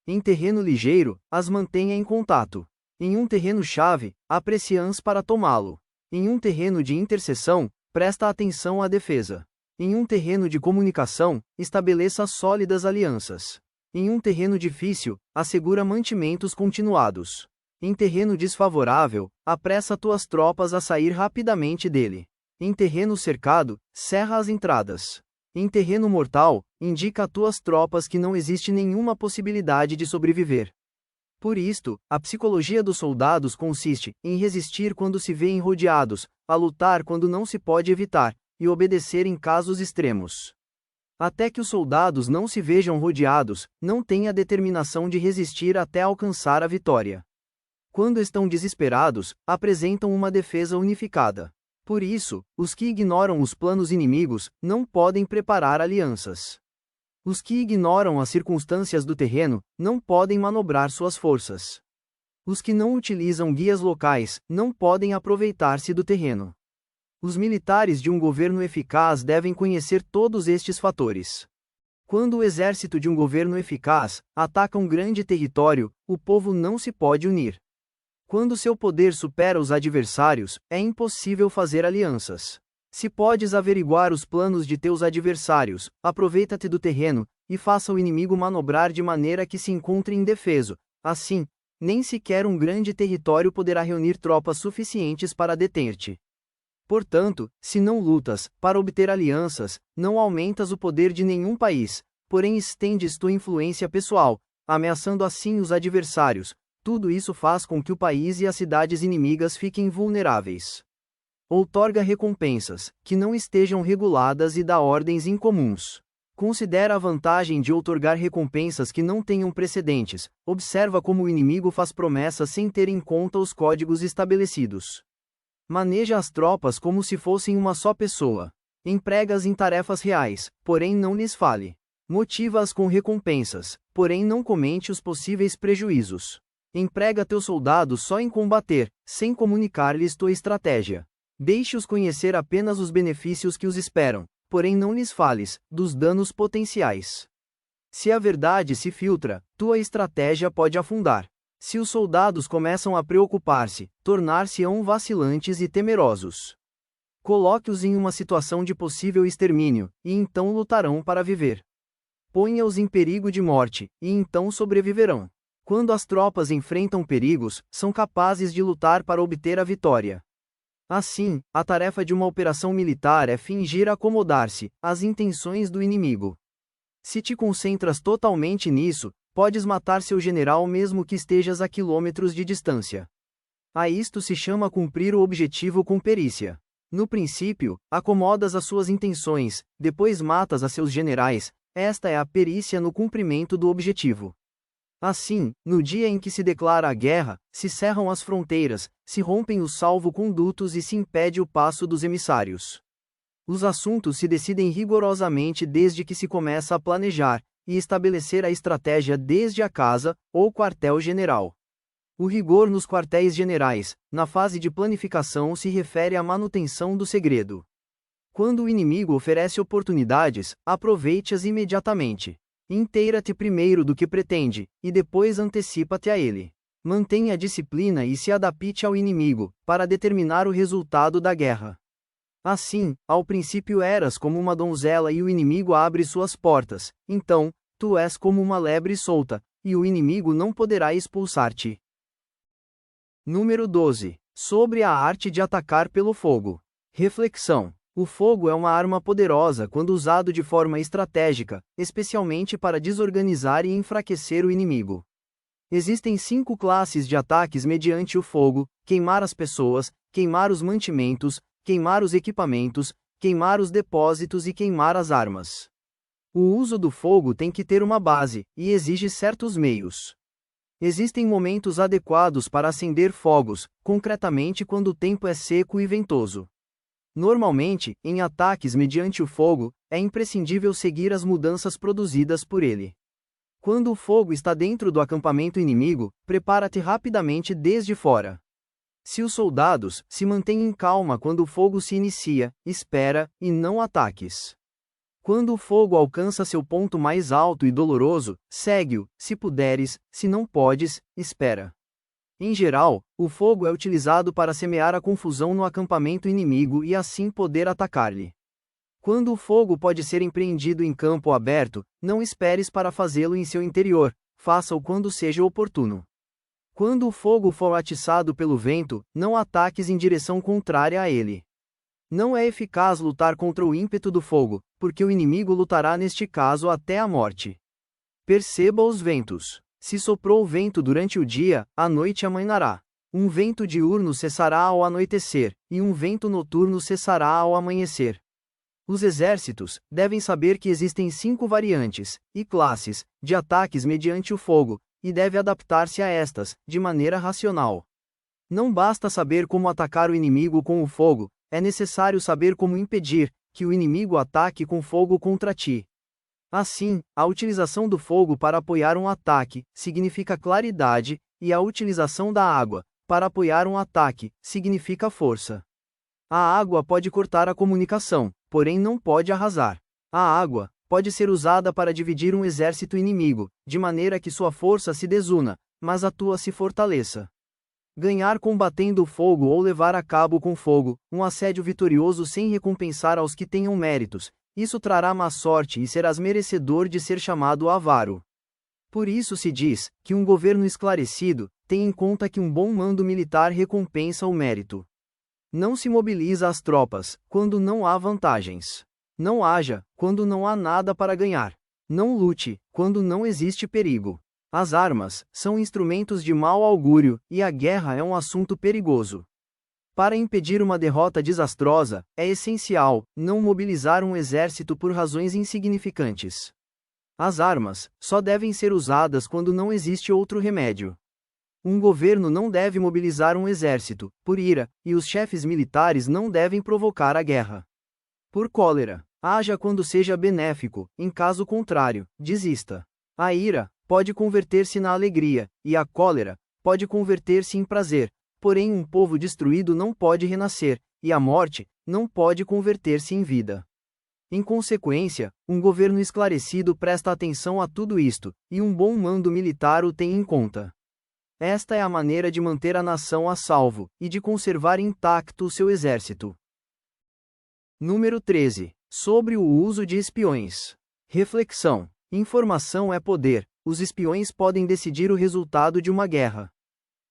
Em terreno ligeiro, as mantenha em contato. Em um terreno-chave, aprecie-as para tomá-lo. Em um terreno de interseção, presta atenção à defesa. Em um terreno de comunicação, estabeleça sólidas alianças. Em um terreno difícil, assegura mantimentos continuados. Em terreno desfavorável, apressa tuas tropas a sair rapidamente dele. Em terreno cercado, cerra as entradas. Em terreno mortal, indica a tuas tropas que não existe nenhuma possibilidade de sobreviver. Por isto, a psicologia dos soldados consiste em resistir quando se vêem rodeados, a lutar quando não se pode evitar, e obedecer em casos extremos. Até que os soldados não se vejam rodeados, não têm a determinação de resistir até alcançar a vitória. Quando estão desesperados, apresentam uma defesa unificada. Por isso, os que ignoram os planos inimigos, não podem preparar alianças. Os que ignoram as circunstâncias do terreno, não podem manobrar suas forças. Os que não utilizam guias locais, não podem aproveitar-se do terreno. Os militares de um governo eficaz devem conhecer todos estes fatores. Quando o exército de um governo eficaz ataca um grande território, o povo não se pode unir. Quando seu poder supera os adversários, é impossível fazer alianças. Se podes averiguar os planos de teus adversários, aproveita-te do terreno, e faça o inimigo manobrar de maneira que se encontre indefeso. Assim, nem sequer um grande território poderá reunir tropas suficientes para deter-te. Portanto, se não lutas para obter alianças, não aumentas o poder de nenhum país, porém estendes tua influência pessoal, ameaçando assim os adversários. Tudo isso faz com que o país e as cidades inimigas fiquem vulneráveis. Outorga recompensas, que não estejam reguladas e dá ordens incomuns. Considera a vantagem de outorgar recompensas que não tenham precedentes, observa como o inimigo faz promessas sem ter em conta os códigos estabelecidos. Maneja as tropas como se fossem uma só pessoa. Emprega-as em tarefas reais, porém não lhes fale. Motiva-as com recompensas, porém não comente os possíveis prejuízos. Emprega teus soldados só em combater, sem comunicar-lhes tua estratégia. Deixe-os conhecer apenas os benefícios que os esperam, porém não lhes fales dos danos potenciais. Se a verdade se filtra, tua estratégia pode afundar. Se os soldados começam a preocupar-se, tornar-se-ão vacilantes e temerosos. Coloque-os em uma situação de possível extermínio, e então lutarão para viver. Ponha-os em perigo de morte, e então sobreviverão. Quando as tropas enfrentam perigos, são capazes de lutar para obter a vitória. Assim, a tarefa de uma operação militar é fingir acomodar-se às intenções do inimigo. Se te concentras totalmente nisso, podes matar seu general mesmo que estejas a quilômetros de distância. A isto se chama cumprir o objetivo com perícia. No princípio, acomodas as suas intenções, depois matas a seus generais, esta é a perícia no cumprimento do objetivo. Assim, no dia em que se declara a guerra, se cerram as fronteiras, se rompem os salvo-condutos e se impede o passo dos emissários. Os assuntos se decidem rigorosamente desde que se começa a planejar, e estabelecer a estratégia desde a casa, ou quartel-general. O rigor nos quartéis generais, na fase de planificação, se refere à manutenção do segredo. Quando o inimigo oferece oportunidades, aproveite-as imediatamente. Inteira-te primeiro do que pretende, e depois antecipa-te a ele. Mantenha a disciplina e se adapte ao inimigo, para determinar o resultado da guerra. Assim, ao princípio eras como uma donzela e o inimigo abre suas portas, então, tu és como uma lebre solta, e o inimigo não poderá expulsar-te. Número 12. Sobre a arte de atacar pelo fogo. Reflexão. O fogo é uma arma poderosa quando usado de forma estratégica, especialmente para desorganizar e enfraquecer o inimigo. Existem 5 classes de ataques mediante o fogo: queimar as pessoas, queimar os mantimentos, queimar os equipamentos, queimar os depósitos e queimar as armas. O uso do fogo tem que ter uma base, e exige certos meios. Existem momentos adequados para acender fogos, concretamente quando o tempo é seco e ventoso. Normalmente, em ataques mediante o fogo, é imprescindível seguir as mudanças produzidas por ele. Quando o fogo está dentro do acampamento inimigo, prepara-te rapidamente desde fora. Se os soldados se mantêm em calma quando o fogo se inicia, espera, e não ataques. Quando o fogo alcança seu ponto mais alto e doloroso, segue-o, se puderes, se não podes, espera. Em geral, o fogo é utilizado para semear a confusão no acampamento inimigo e assim poder atacar-lhe. Quando o fogo pode ser empreendido em campo aberto, não esperes para fazê-lo em seu interior, faça-o quando seja oportuno. Quando o fogo for atiçado pelo vento, não ataques em direção contrária a ele. Não é eficaz lutar contra o ímpeto do fogo, porque o inimigo lutará neste caso até a morte. Perceba os ventos. Se soprou o vento durante o dia, à noite amainará. Um vento diurno cessará ao anoitecer, e um vento noturno cessará ao amanhecer. Os exércitos devem saber que existem 5 variantes e classes de ataques mediante o fogo, e deve adaptar-se a estas, de maneira racional. Não basta saber como atacar o inimigo com o fogo, é necessário saber como impedir que o inimigo ataque com fogo contra ti. Assim, a utilização do fogo para apoiar um ataque significa claridade, e a utilização da água para apoiar um ataque significa força. A água pode cortar a comunicação, porém não pode arrasar. A água pode ser usada para dividir um exército inimigo, de maneira que sua força se desuna, mas a tua se fortaleça. Ganhar combatendo o fogo ou levar a cabo com fogo um assédio vitorioso sem recompensar aos que tenham méritos, isso trará má sorte e serás merecedor de ser chamado avaro. Por isso se diz que um governo esclarecido tem em conta que um bom mando militar recompensa o mérito. Não se mobiliza as tropas quando não há vantagens. Não haja quando não há nada para ganhar. Não lute quando não existe perigo. As armas são instrumentos de mau augúrio, e a guerra é um assunto perigoso. Para impedir uma derrota desastrosa, é essencial não mobilizar um exército por razões insignificantes. As armas só devem ser usadas quando não existe outro remédio. Um governo não deve mobilizar um exército por ira, e os chefes militares não devem provocar a guerra por cólera. Haja quando seja benéfico, em caso contrário, desista. A ira pode converter-se na alegria, e a cólera pode converter-se em prazer. Porém, um povo destruído não pode renascer, e a morte não pode converter-se em vida. Em consequência, um governo esclarecido presta atenção a tudo isto, e um bom mando militar o tem em conta. Esta é a maneira de manter a nação a salvo, e de conservar intacto o seu exército. Número 13. Sobre o uso de espiões. Reflexão. Informação é poder, os espiões podem decidir o resultado de uma guerra.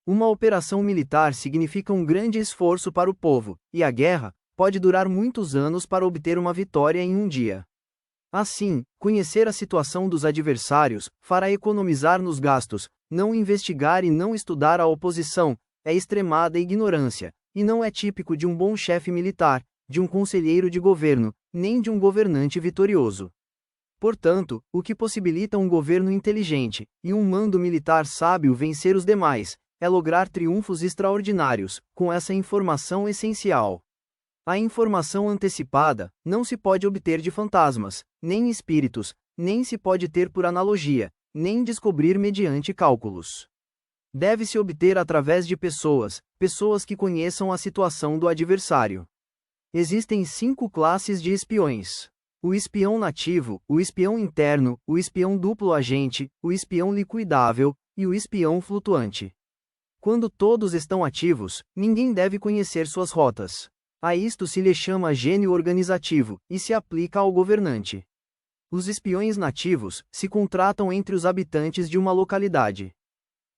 Uma operação militar significa um grande esforço para o povo, e a guerra pode durar muitos anos para obter uma vitória em um dia. Assim, conhecer a situação dos adversários fará economizar nos gastos. Não investigar e não estudar a oposição é extremada ignorância, e não é típico de um bom chefe militar, de um conselheiro de governo, nem de um governante vitorioso. Portanto, o que possibilita um governo inteligente e um mando militar sábio vencer os demais é lograr triunfos extraordinários, com essa informação essencial. A informação antecipada não se pode obter de fantasmas, nem espíritos, nem se pode ter por analogia, nem descobrir mediante cálculos. Deve-se obter através de pessoas que conheçam a situação do adversário. Existem 5 classes de espiões: o espião nativo, o espião interno, o espião duplo agente, o espião liquidável e o espião flutuante. Quando todos estão ativos, ninguém deve conhecer suas rotas. A isto se lhe chama gênio organizativo, e se aplica ao governante. Os espiões nativos se contratam entre os habitantes de uma localidade.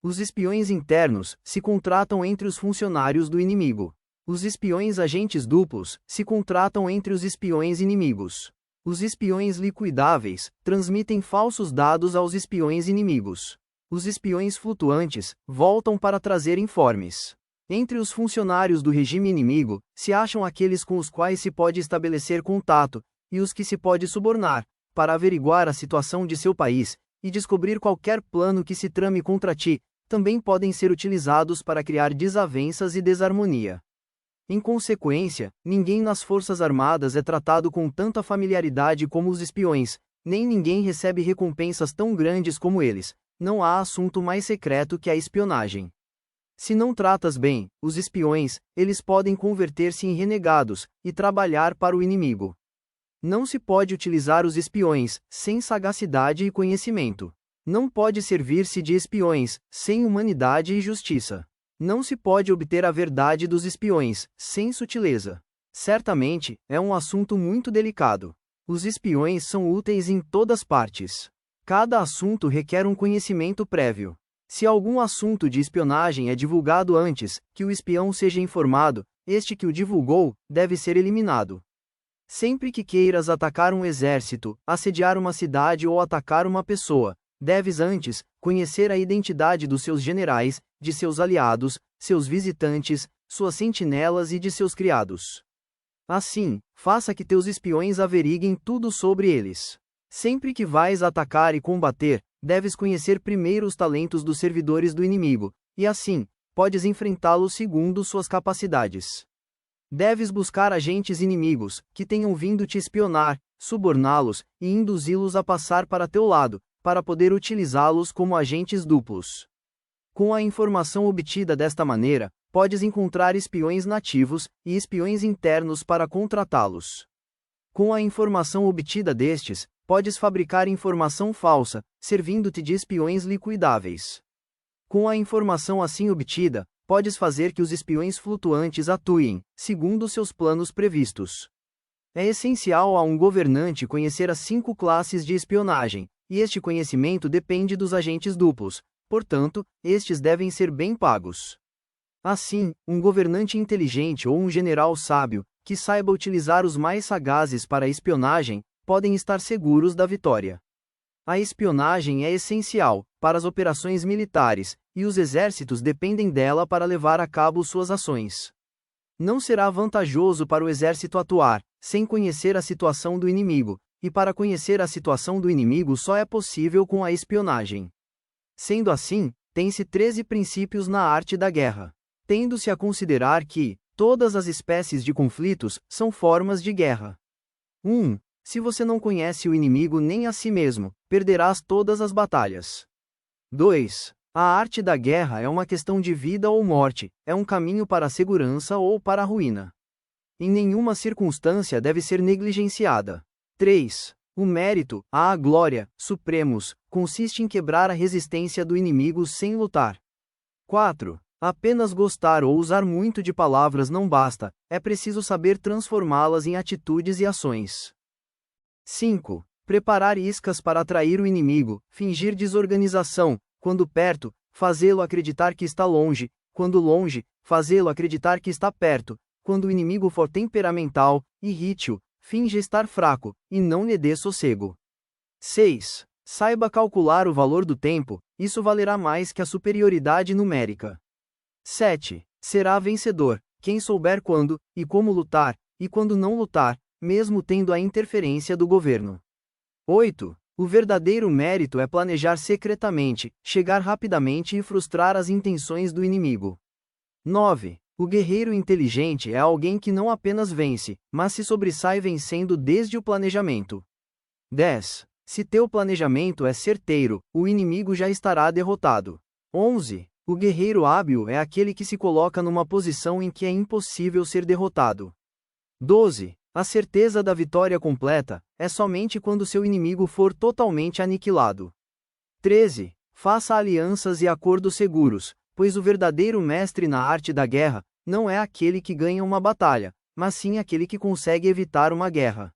Os espiões internos se contratam entre os funcionários do inimigo. Os espiões agentes duplos se contratam entre os espiões inimigos. Os espiões liquidáveis transmitem falsos dados aos espiões inimigos. Os espiões flutuantes voltam para trazer informes. Entre os funcionários do regime inimigo, se acham aqueles com os quais se pode estabelecer contato, e os que se pode subornar, para averiguar a situação de seu país, e descobrir qualquer plano que se trame contra ti, também podem ser utilizados para criar desavenças e desarmonia. Em consequência, ninguém nas Forças Armadas é tratado com tanta familiaridade como os espiões, nem ninguém recebe recompensas tão grandes como eles. Não há assunto mais secreto que a espionagem. Se não tratas bem os espiões, eles podem converter-se em renegados e trabalhar para o inimigo. Não se pode utilizar os espiões sem sagacidade e conhecimento. Não pode servir-se de espiões sem humanidade e justiça. Não se pode obter a verdade dos espiões sem sutileza. Certamente, é um assunto muito delicado. Os espiões são úteis em todas partes. Cada assunto requer um conhecimento prévio. Se algum assunto de espionagem é divulgado antes que o espião seja informado, este que o divulgou deve ser eliminado. Sempre que queiras atacar um exército, assediar uma cidade ou atacar uma pessoa, deves antes conhecer a identidade dos seus generais, de seus aliados, seus visitantes, suas sentinelas e de seus criados. Assim, faça que teus espiões averiguem tudo sobre eles. Sempre que vais atacar e combater, deves conhecer primeiro os talentos dos servidores do inimigo, e assim, podes enfrentá-los segundo suas capacidades. Deves buscar agentes inimigos, que tenham vindo te espionar, suborná-los, e induzi-los a passar para teu lado, para poder utilizá-los como agentes duplos. Com a informação obtida desta maneira, podes encontrar espiões nativos e espiões internos para contratá-los. Com a informação obtida destes, podes fabricar informação falsa, servindo-te de espiões liquidáveis. Com a informação assim obtida, podes fazer que os espiões flutuantes atuem, segundo seus planos previstos. É essencial a um governante conhecer as 5 classes de espionagem, e este conhecimento depende dos agentes duplos, portanto, estes devem ser bem pagos. Assim, um governante inteligente ou um general sábio, que saiba utilizar os mais sagazes para a espionagem, podem estar seguros da vitória. A espionagem é essencial para as operações militares, e os exércitos dependem dela para levar a cabo suas ações. Não será vantajoso para o exército atuar sem conhecer a situação do inimigo, e para conhecer a situação do inimigo só é possível com a espionagem. Sendo assim, tem-se 13 princípios na arte da guerra. Tendo-se a considerar que todas as espécies de conflitos são formas de guerra. 1. Se você não conhece o inimigo nem a si mesmo, perderás todas as batalhas. 2. A arte da guerra é uma questão de vida ou morte, é um caminho para a segurança ou para a ruína. Em nenhuma circunstância deve ser negligenciada. 3. O mérito, a glória, supremos, consiste em quebrar a resistência do inimigo sem lutar. 4. Apenas gostar ou usar muito de palavras não basta, é preciso saber transformá-las em atitudes e ações. 5. Preparar iscas para atrair o inimigo, fingir desorganização, quando perto, fazê-lo acreditar que está longe, quando longe, fazê-lo acreditar que está perto, quando o inimigo for temperamental, irrite-o, finja estar fraco, e não lhe dê sossego. 6. Saiba calcular o valor do tempo, isso valerá mais que a superioridade numérica. 7. Será vencedor quem souber quando e como lutar, e quando não lutar, mesmo tendo a interferência do governo. 8. O verdadeiro mérito é planejar secretamente, chegar rapidamente e frustrar as intenções do inimigo. 9. O guerreiro inteligente é alguém que não apenas vence, mas se sobressai vencendo desde o planejamento. 10. Se teu planejamento é certeiro, o inimigo já estará derrotado. 11. O guerreiro hábil é aquele que se coloca numa posição em que é impossível ser derrotado. 12. A certeza da vitória completa é somente quando seu inimigo for totalmente aniquilado. 13. Faça alianças e acordos seguros, pois o verdadeiro mestre na arte da guerra não é aquele que ganha uma batalha, mas sim aquele que consegue evitar uma guerra.